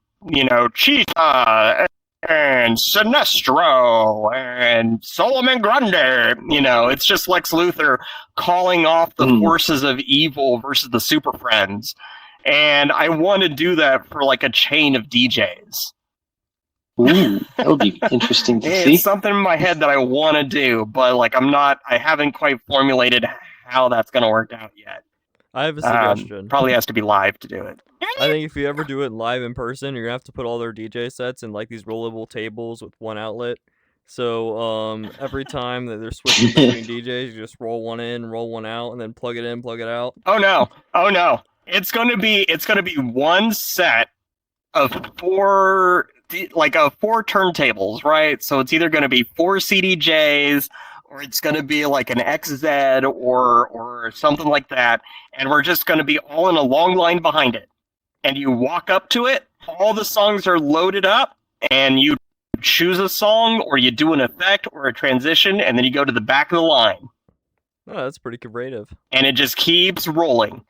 Cheetah and Sinestro and Solomon Grundy. It's just Lex Luthor calling off the forces of evil versus the Super Friends. And I want to do that for like a chain of DJs.
Ooh, that would be interesting to see.
It's something in my head that I want to do, but like I haven't quite formulated how that's going to work out yet.
I have a suggestion.
Probably has to be live to do it.
I think if you ever do it live in person, you're gonna have to put all their DJ sets in like these rollable tables with one outlet. So every time that they're switching between DJs, you just roll one in, roll one out, and then plug it in, plug it out.
Oh no! It's gonna be one set of four turntables, right? So it's either gonna be 4 CDJs, or it's gonna be like an XZ or something like that, and we're just gonna be all in a long line behind it. And you walk up to it, all the songs are loaded up, and you choose a song, or you do an effect or a transition, and then you go to the back of the line.
Oh, that's pretty creative.
And it just keeps rolling,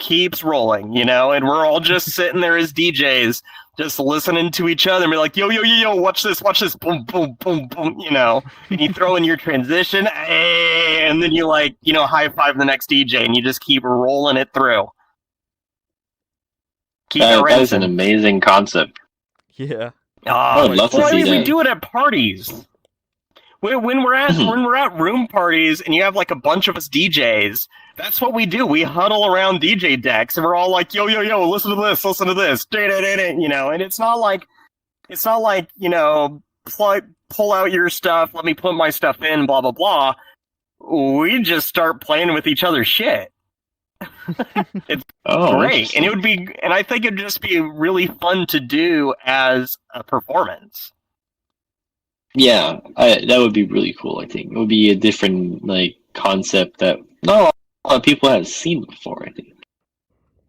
and we're all just sitting there as DJs, just listening to each other and be like, yo, watch this, boom, boom, boom, boom, and you throw in your transition, and then you high five the next DJ, and you just keep rolling it through.
That is an amazing concept.
Yeah.
I would love to see that.
We do it at parties. When we're at room parties and you have like a bunch of us DJs, that's what we do. We huddle around DJ decks and we're all like, yo, listen to this, and it's not like pull out your stuff, let me put my stuff in, blah blah blah. We just start playing with each other's shit. It's great, and I think it'd just be really fun to do as a performance.
Yeah, that would be really cool. I think it would be a different concept that not a lot of people have seen before. I think.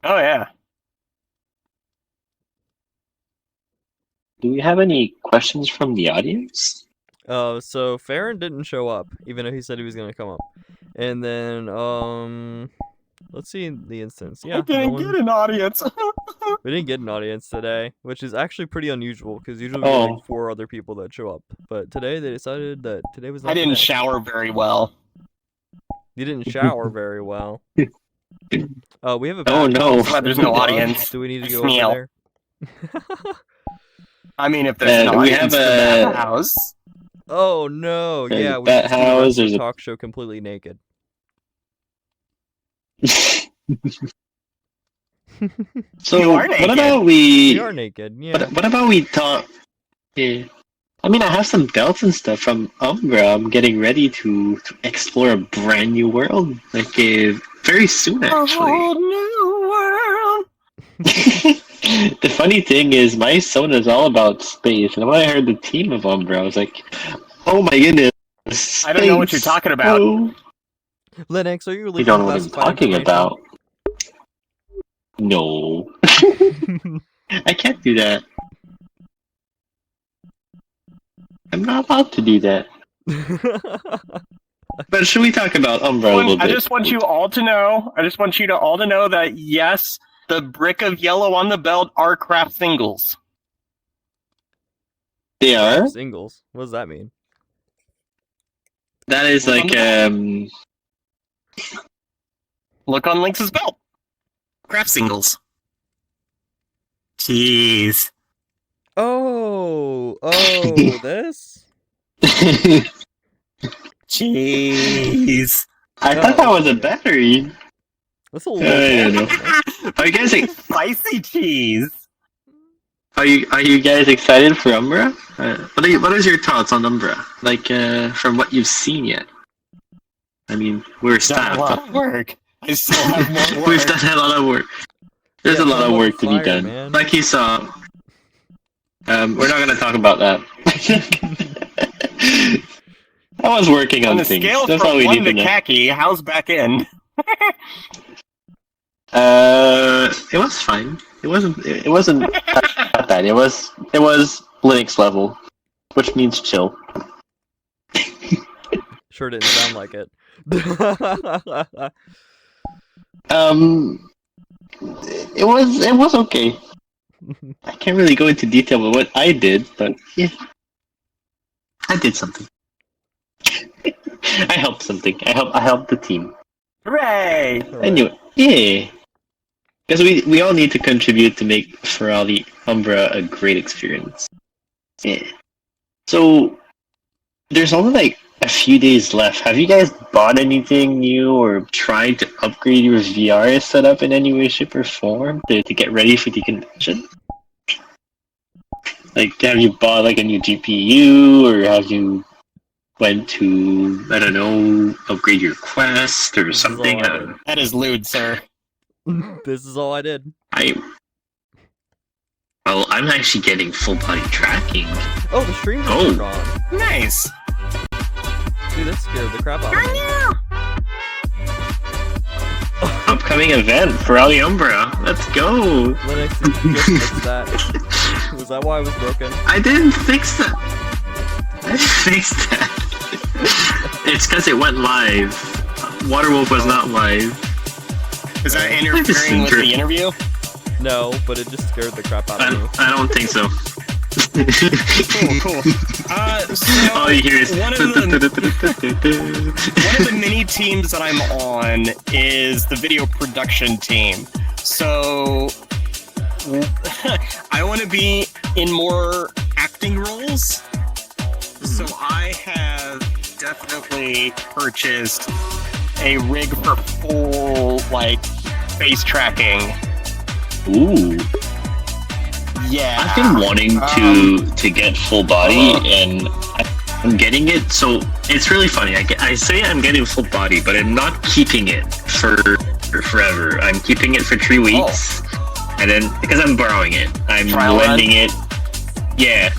Oh yeah.
Do we have any questions from the audience?
So Farron didn't show up, even though he said he was gonna come up. And then let's see the instance. Yeah,
I didn't get an audience.
We didn't get an audience today, which is actually pretty unusual because usually we have like 4 other people that show up. But today they decided that today was not
I didn't
today.
shower very well.
You didn't shower very well. We have a
Oh no!
That's why there's no audience.
Do we need to go
Snail.
over there?
I mean, if there's an
we
audience
have
in
a-
the house.
Oh no!
There's
Yeah, we
that
just do the
house,
rest of
there's
the
a-
talk show completely naked.
So
You are
what
naked.
about
We are naked. Yeah.
What about we talk? Yeah. I mean, I have some belts and stuff from Umbra. I'm getting ready to explore a brand new world, very soon,
A
actually.
whole new world.
The funny thing is, my Sona is all about space, and when I heard the team of Umbra, I was like, "Oh my goodness!"
I don't know what you're
space.
talking about.
Oh.
Linux, are you
You
leaving
don't know what I'm
classified
talking
information?
about. No, I can't do that. I'm not allowed to do that. But should we talk about Umbra a little bit?
I just want you all to know. I just want you to all to know that yes, the brick of yellow on the belt are craft singles.
They are?
Singles. What does that mean?
That is like,
Look on Lynx's belt. Craft singles. Jeez.
Oh, this?
Jeez.
I thought that was a battery.
That's a little.
I don't know. Are you guys
Spicy cheese.
are you guys excited for Umbra? What is your thoughts on Umbra? From what you've seen yet? I mean, we're
Done a
staff,
lot
but
of work. I still have more work.
we've done a lot of work. There's a lot
put
of
him on
work to be
fire,
done.
man.
Like you saw. We're not gonna talk about that. I was working
On
on
a
things.
scale
That's
from
all we
1
need
to
to know.
khaki, how's back end?
It was fine. It wasn't that bad. It was Linux level, which means chill.
Sure didn't sound like it.
It was okay. I can't really go into detail with what I did, but yeah, I did something. I helped something. I helped the team.
Hooray!
Anyway, yeah. Because we all need to contribute to make Ferrari Umbra a great experience. Yeah. So there's only like a few days left. Have you guys bought anything new or tried to upgrade your VR setup in any way, shape, or form to get ready for the convention? Like, have you bought like a new GPU, or have you went to, I don't know, upgrade your Quest or something?
This is all I did.
That is lewd, sir.
This is all I did.
Well, I'm actually getting full body tracking.
Oh, the streams are
Oh.
gone.
Nice!
Dude, that scared the crap out of me.
Upcoming event for Ali Umbra. Let's go.
Linux, did you just fix that? Was that why it was broken?
I didn't fix that. I fixed that. It's because it went live. Waterwolf was not live.
Is that interfering with the interview?
No, but it just scared the crap out of me.
I don't think so.
Cool. So
All you hear is
one of the mini teams that I'm on is the video production team. So I want to be in more acting roles. So I have definitely purchased a rig for full face tracking.
Ooh.
Yeah.
I've been wanting to get full body, and I'm getting it. So it's really funny. I say I'm getting full body, but I'm not keeping it for forever. I'm keeping it for 3 weeks, and then because I'm borrowing it, I'm lending it. Yeah.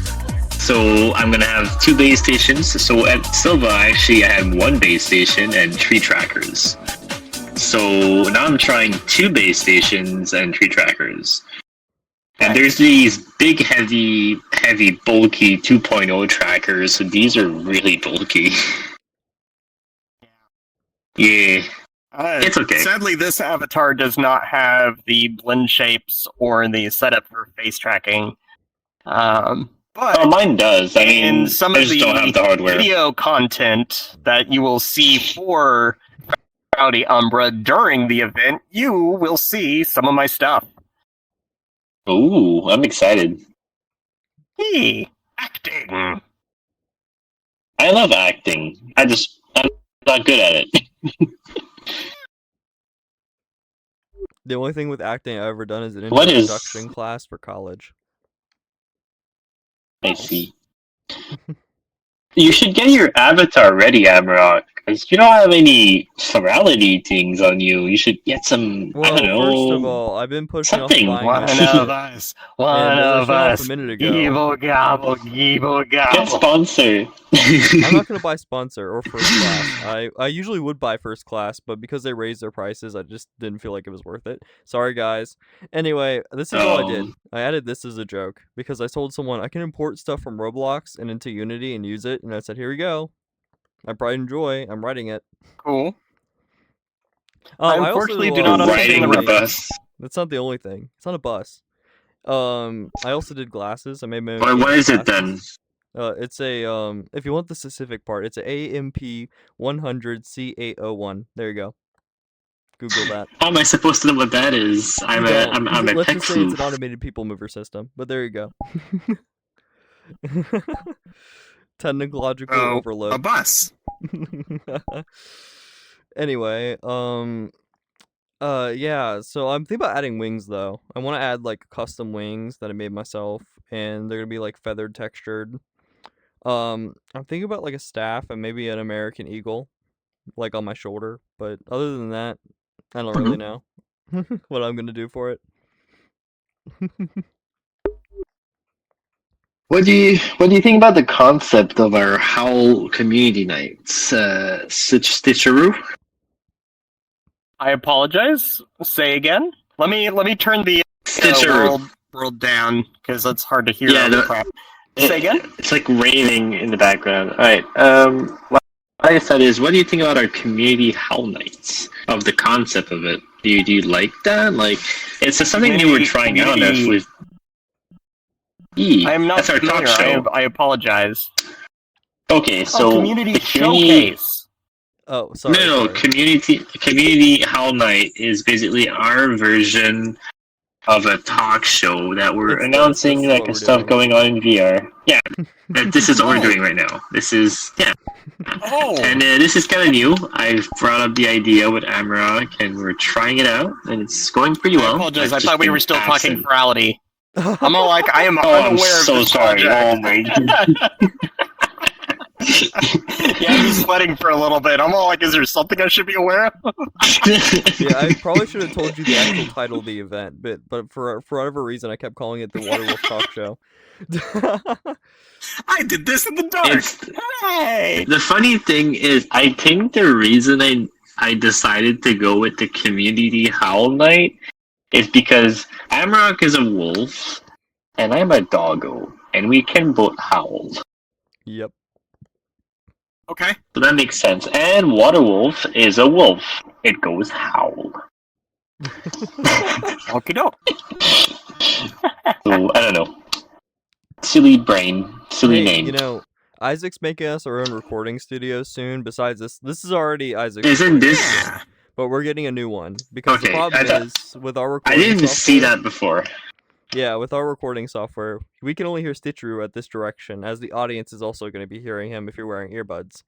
So I'm gonna have 2 base stations. So at Silva, actually, I had 1 base station and 3 trackers. So now I'm trying 2 base stations and 3 trackers. And there's these big, heavy, bulky 2.0 trackers, so these are really bulky. Yeah. It's okay.
Sadly, this avatar does not have the blend shapes or the setup for face tracking. But
mine does. I mean,
in some
I
of
just don't have the
the
hardware.
video content that you will see for Rowdy Umbra during the event, you will see some of my stuff.
Ooh, I'm excited.
Hey, acting.
I love acting. I'm not good at it.
The only thing with acting I've ever done is an
What is-
introduction class for college.
I see. You should get your avatar ready, Amrock, because you don't have any virality things on you. You should get some,
Well,
I don't know.
first of all, I've been pushing
something.
off buying
One
my
of
shit.
us.
And
One
as I
of
shut off
us.
a minute ago,
Evil gobble, evil
Get
gobble.
sponsor.
I'm not gonna buy sponsor or first class. I usually would buy first class, but because they raised their prices, I just didn't feel like it was worth it. Sorry, guys. Anyway, this is all I did. I added this as a joke because I told someone I can import stuff from Roblox and into Unity and use it, and I said, "Here we go." I probably enjoy. I'm writing it.
Cool.
I also
unfortunately
did
do
a lot
not
of
understand
Riding
the
the bus.
That's not the only thing. It's not a bus. I also did glasses. I made my own.
What
gaming
is it
glasses.
then?
It's a if you want the specific part, it's a AMP 100 C801. There you go. Google that.
How am I supposed to know what that is? I'm a
Let's
tech
just say it's an
floof.
automated people mover system. But there you go. Technological
A
overload.
bus.
Anyway, yeah, so I'm thinking about adding wings though. I want to add like custom wings that I made myself, and they're gonna be like feathered textured. I'm thinking about like a staff and maybe an American eagle. like on my shoulder. But other than that, I don't really know what I'm gonna do for it.
What do you think about the concept of our Howl community nights? Stitcharoo?
I apologize. Say again. Let me turn the world down because it's hard to hear.
Yeah,
all the crap. Say again.
It's like raving in the background. All right. What I said is, what do you think about our community Howl nights? Of the concept of it, do you like that? Like, it's something new we're trying out. With
I am not
that's our
familiar.
talk show.
I apologize.
Okay, so
community showcase.
Oh, sorry.
No,
sorry.
community Howl Night is basically our version of a talk show that we're announcing like stuff going on in VR. Yeah, this is what we're doing right now. This is and this is kind of new. I've brought up the idea with Amrock, and we're trying it out, and it's going pretty well.
I apologize. I thought we were still talking virality. I'm all like, I am
I'm
unaware
so
of this
sorry.
project.
Oh my god.
Yeah, I'm just sweating for a little bit. I'm all like, is there something I should be aware of?
Yeah, I probably should have told you the actual title of the event, but for whatever reason, I kept calling it the Waterwolf Talk Show.
I did this in the dark. Hey!
The funny thing is, I think the reason I decided to go with the community Howl Night is because Amrock is a wolf, and I'm a doggo, and we can both howl.
Yep.
Okay.
So that makes sense. And Waterwolf is a wolf. It goes howl.
Okie doke.
So, I don't know. Silly brain. Silly name.
You know, Isaac's making us our own recording studio soon. Besides this is already Isaac's.
Isn't this...
Yeah.
But we're getting a new one. Because the problem is, with our
I
recording
didn't see
software-
that before.
Yeah, with our recording software, we can only hear stitcharoo at this direction, as the audience is also going to be hearing him if you're wearing earbuds.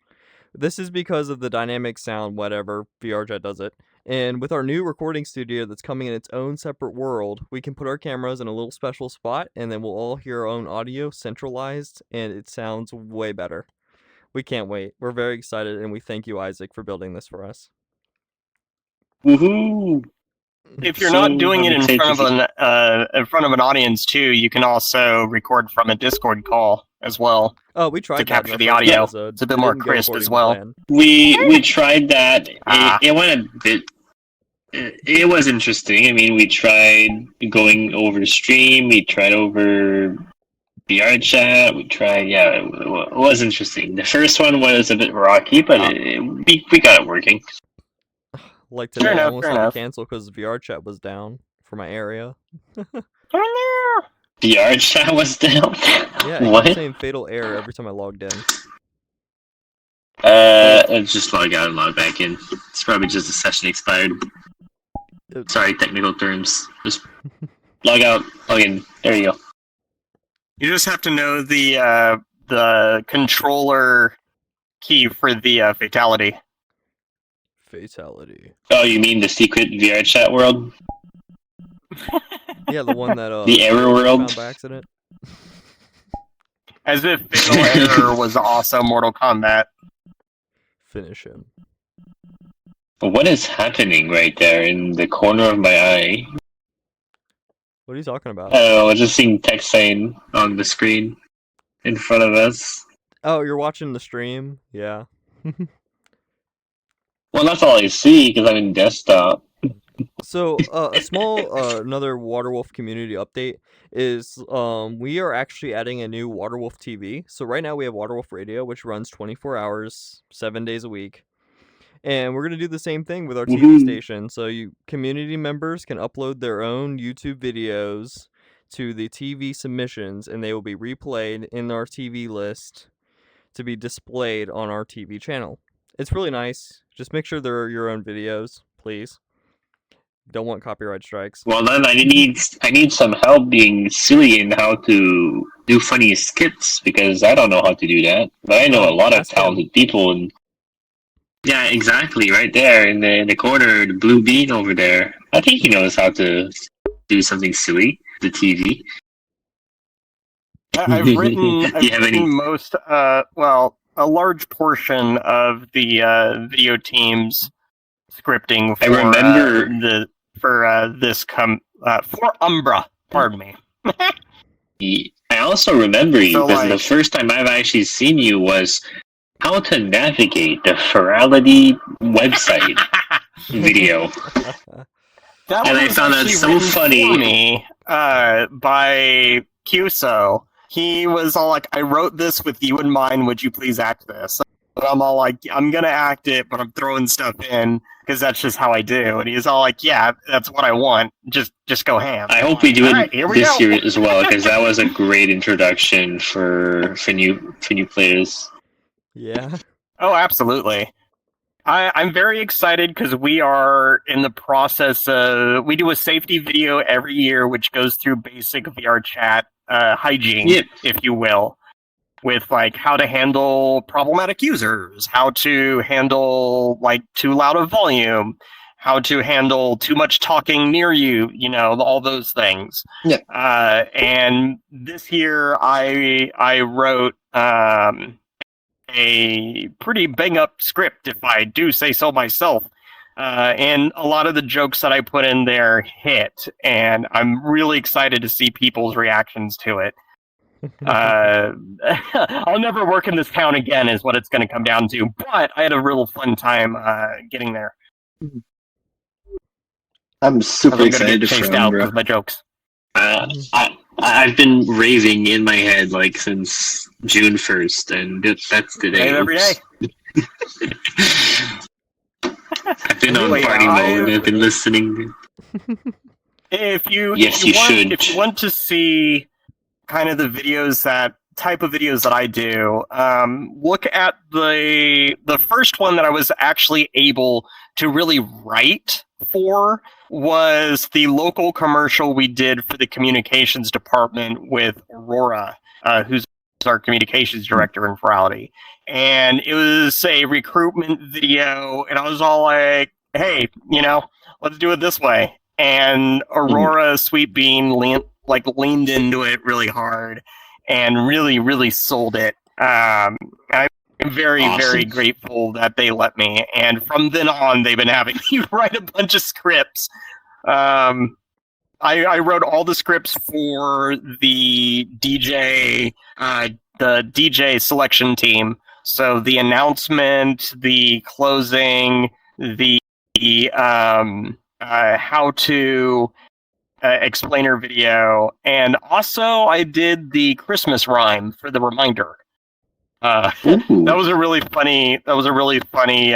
This is because of the dynamic sound, whatever, VRJet does it. And with our new recording studio that's coming in its own separate world, we can put our cameras in a little special spot, and then we'll all hear our own audio centralized, and it sounds way better. We can't wait. We're very excited, and we thank you, Isaac, for building this for us.
Woohoo!
If you're not doing it in front of an audience too, you can also record from a Discord call as well.
Oh, we tried
to
that in
capture
our
the
first
audio.
episode.
It's a bit
It
more
didn't go
crisp
according
as
to
well.
plan.
We tried that.
Ah.
It went a bit. It was interesting. I mean, we tried going over stream. We tried over VR chat. We tried. Yeah, it was interesting. The first one was a bit rocky, but we got it working.
Like today,
Fair enough,
I almost
fair
had
enough.
to cancel because VR chat was down for my area.
VR chat was down.
Yeah, it
What?
kept saying fatal error every time I logged in.
Just log out and log back in. It's probably just the session expired. Sorry, technical terms. Just log out, log in. There you go.
You just have to know the controller key for the fatality.
Fatality.
Oh, you mean the secret VR chat world?
Yeah, the one that
The error world?
found by accident.
As if Fatal Error was also Mortal Kombat.
Finish him.
What is happening right there in the corner of my eye?
What are you talking about?
I don't know, I was just seeing text saying on the screen in front of us.
Oh, you're watching the stream? Yeah.
Well, that's all I see because I'm in desktop.
So, a small another Waterwolf community update is we are actually adding a new Waterwolf TV. So right now we have Waterwolf Radio, which runs 24 hours, 7 days a week. And we're going to do the same thing with our TV station. So you community members can upload their own YouTube videos to the TV submissions, and they will be replayed in our TV list to be displayed on our TV channel. It's really nice. Just make sure they're your own videos, please. Don't want copyright strikes.
Well, then I need some help being silly in how to do funny skits because I don't know how to do that. But I know a lot of talented people. And yeah, exactly, right there in the corner, the blue bean over there. I think he knows how to do something silly. The TV.
I've written,
Do you have any?
most, well, a large portion of the video team's scripting for
I remember
for Umbra. Pardon me.
I also remember you
So,
because the
like-
first time I've actually seen you was how to navigate the Ferality website video.
That
And I
was
found that
actually
so
written
funny.
for me by Cuso. He was all like, "I wrote this with you in mind. Would you please act this?" And I'm all like, "I'm gonna act it, but I'm throwing stuff in because that's just how I do." And he's all like, "Yeah, that's what I want. Just go ham."
I hope we do
All
it
right, here we
this
go.
year as well because that was a great introduction for new players.
Yeah.
Oh, absolutely. I'm very excited because we are in the process of... We do a safety video every year, which goes through basic VR chat hygiene,
Yep.
if you will, with like how to handle problematic users, how to handle like too loud of volume, how to handle too much talking near you, all those things.
Yeah.
And this year I wrote... a pretty bang up script, if I do say so myself. And a lot of the jokes that I put in there hit, and I'm really excited to see people's reactions to it. I'll never work in this town again, is what it's going to come down to. But I had a real fun time getting there.
I'm super
I'm going to
excited
get
for
chased out
Umbra.
with my jokes.
I've been raving in my head like since June 1st, and that's today.
Every day.
I've been
Anyway,
on party mode. I've been listening.
If you want to see kind of the videos type of videos that I do, look at the first one that I was actually able to really write for was the local commercial we did for the communications department with Aurora, who's our communications director in Ferality. And it was a recruitment video, and I was all like, hey, let's do it this way. And Aurora Sweet Bean leaned into it really hard and really, really sold it. I'm very, very grateful that they let me. And from then on, they've been having me write a bunch of scripts. I wrote all the scripts for the DJ selection team. So the announcement, the closing, the how to explainer video, and also I did the Christmas rhyme for the reminder. That was a really funny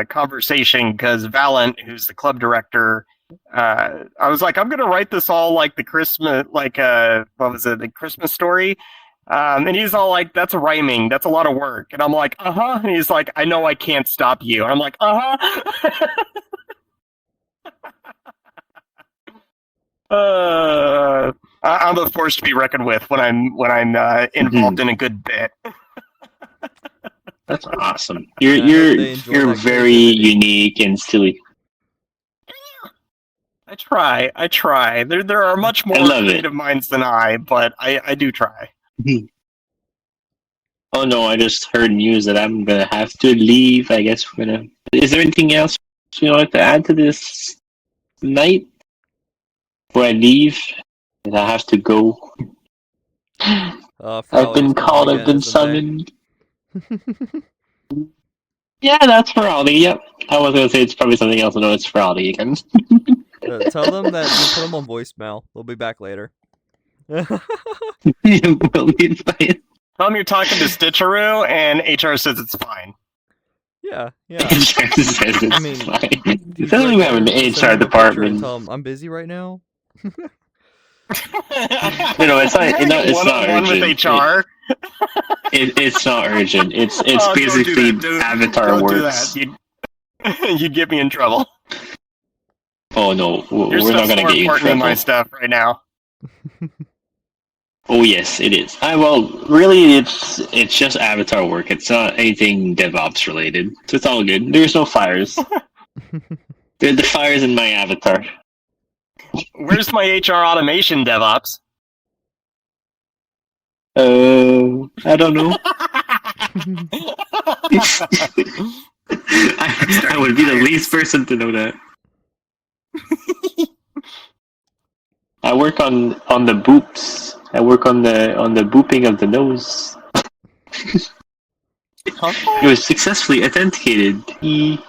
conversation because Valent, who's the club director, I was like, I'm gonna write this all like the Christmas, the Christmas story. And he's all like, that's rhyming, that's a lot of work. And I'm like, and he's like, I know I can't stop you. And I'm like, I'm a force to be reckoned with when I'm involved in a good bit.
That's awesome. You're very unique and silly.
I try. There are much more creative minds than I, but I do try.
Oh no, I just heard news that I'm gonna have to leave. I guess we're gonna... Is there anything else you want to add to this night? Before I leave, and I have to go. I've been called, I've been summoned. Yeah, that's Ferality, yep. I was gonna say it's probably something else, no, it's Ferality again.
Tell them that you put them on voicemail. They'll be back later.
We'll be fine.
Tell them you're talking to Stitcharoo, and HR says it's fine.
Yeah.
HR says it's
I mean,
fine. It doesn't even have an HR department.
Tell them, I'm busy right now.
No, it's not urgent.
With HR.
It's not urgent. It's basically avatar works.
You'd get me in trouble.
Oh no, we're not gonna get you in trouble.
My stuff right now.
Oh yes, it is. Well, really, it's just avatar work. It's not anything DevOps related, so it's all good. There's no fires. The fires in my avatar.
Where's my HR automation DevOps?
I don't know. I would be the least person to know that. I work on the boops. I work on the booping of the nose. It was successfully authenticated.
It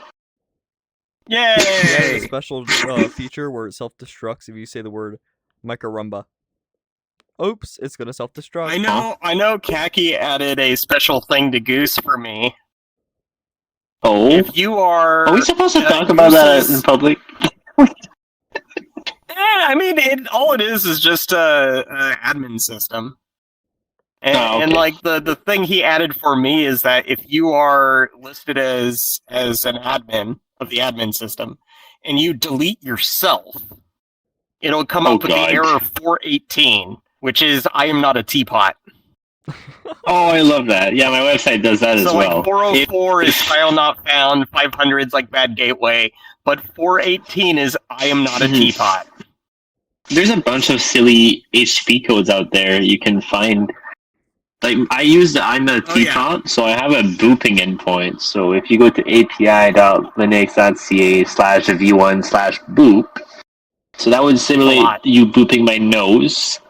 has a
Yay!
special feature where it self-destructs if you say the word Micarumba. Oops, it's gonna self-destruct.
I know Khaki added a special thing to Goose for me.
Oh,
If you are
we supposed to talk about that in public?
I mean, all it is just a admin system. And,
okay.
and like the thing he added for me is that if you are listed as an admin of the admin system and you delete yourself, it'll come up with the error 418, which is I am not a teapot.
Oh, I love that. Yeah, my website does that as well.
So like 404 is file not found, 500 is like bad gateway, but 418 is I am not a teapot.
There's a bunch of silly HTTP codes out there you can find. Like, I use the I'm a teapot, so I have a booping endpoint. So if you go to api.linux.ca/v1/boop, so that would simulate you booping my nose,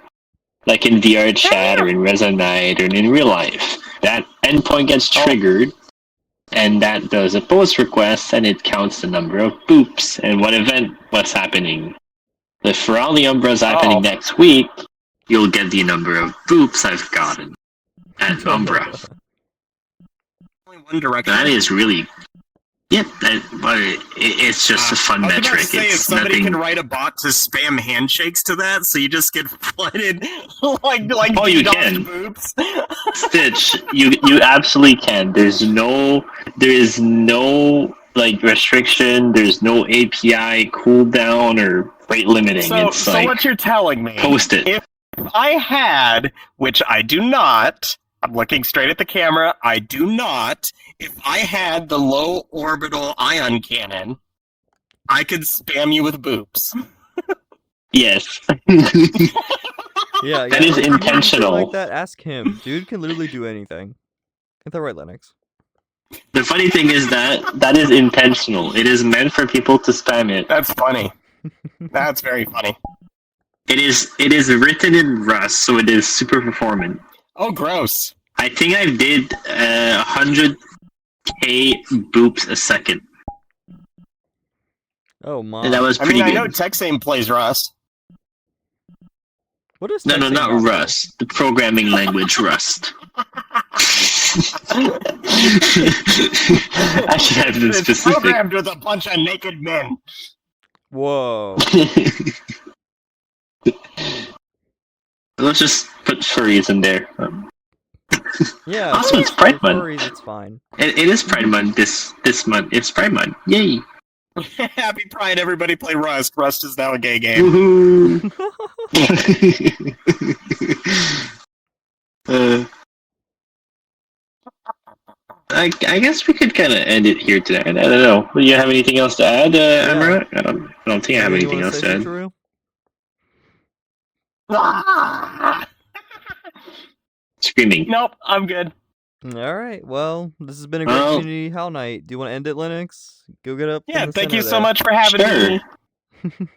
like in VR chat or in Resonite or in real life. That endpoint gets triggered, and that does a post request, and it counts the number of boops and what's happening. If for all the Umbras happening next week, you'll get the number of boops I've gotten at Umbra.
Only one direction.
That is really... Yep, it's just a fun metric.
I was about to say, if somebody
nothing...
can write a bot to spam handshakes to that, so you just get flooded like
oh, you can.
Boops.
Stitch, you absolutely can. There is no like restriction. There's no API cooldown or rate limiting.
So
like,
what you're telling me?
Post it.
If I had, which I do not, I'm looking straight at the camera. I do not. If I had the low orbital ion cannon, I could spam you with boops.
Yes.
Yeah,
that is intentional.
Like that, ask him. Dude can literally do anything. Get that right, Linux.
The funny thing is that is intentional. It is meant for people to spam it.
That's funny. That's very funny.
It is written in Rust, so it is super performant.
Oh, gross.
I think I did 100k boops a second.
Oh my!
And that was pretty good.
I know Texame plays Rust.
What is
no, not Rust. The programming language Rust. I should have been specific.
It's programmed with a bunch of naked men.
Whoa.
Let's just put furries in there.
Yeah.
Also, it's Pride Month.
Furries, it's fine.
It is Pride Month this month. It's Pride Month. Yay!
Happy Pride, everybody play Rust. Rust is now a gay game.
Woohoo! I guess we could kind of end it here today. I don't know. Do you have anything else to add, Amara? I don't think I have anything else to add. Screaming.
Nope, I'm good.
Alright, well, this has been a great community Howl night. Do you want to end it, Linux? Go get up.
Yeah, thank you so much for having me.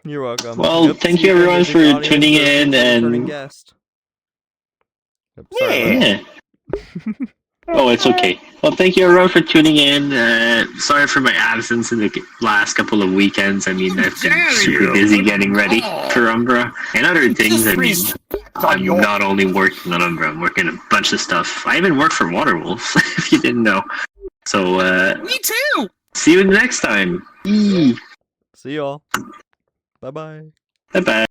You're welcome.
Well, thank you everyone for tuning in and...
Guest.
Yeah. Oh, it's okay. Well, thank you everyone for tuning in. Sorry for my absence in the last couple of weekends. I mean, I've been super busy getting ready for Umbra and other things. I mean, I'm not only working on Umbra, I'm working a bunch of stuff. I even work for Waterwolf, if you didn't know. So,
me too!
See you next time.
See y'all. Bye-bye.
Bye-bye.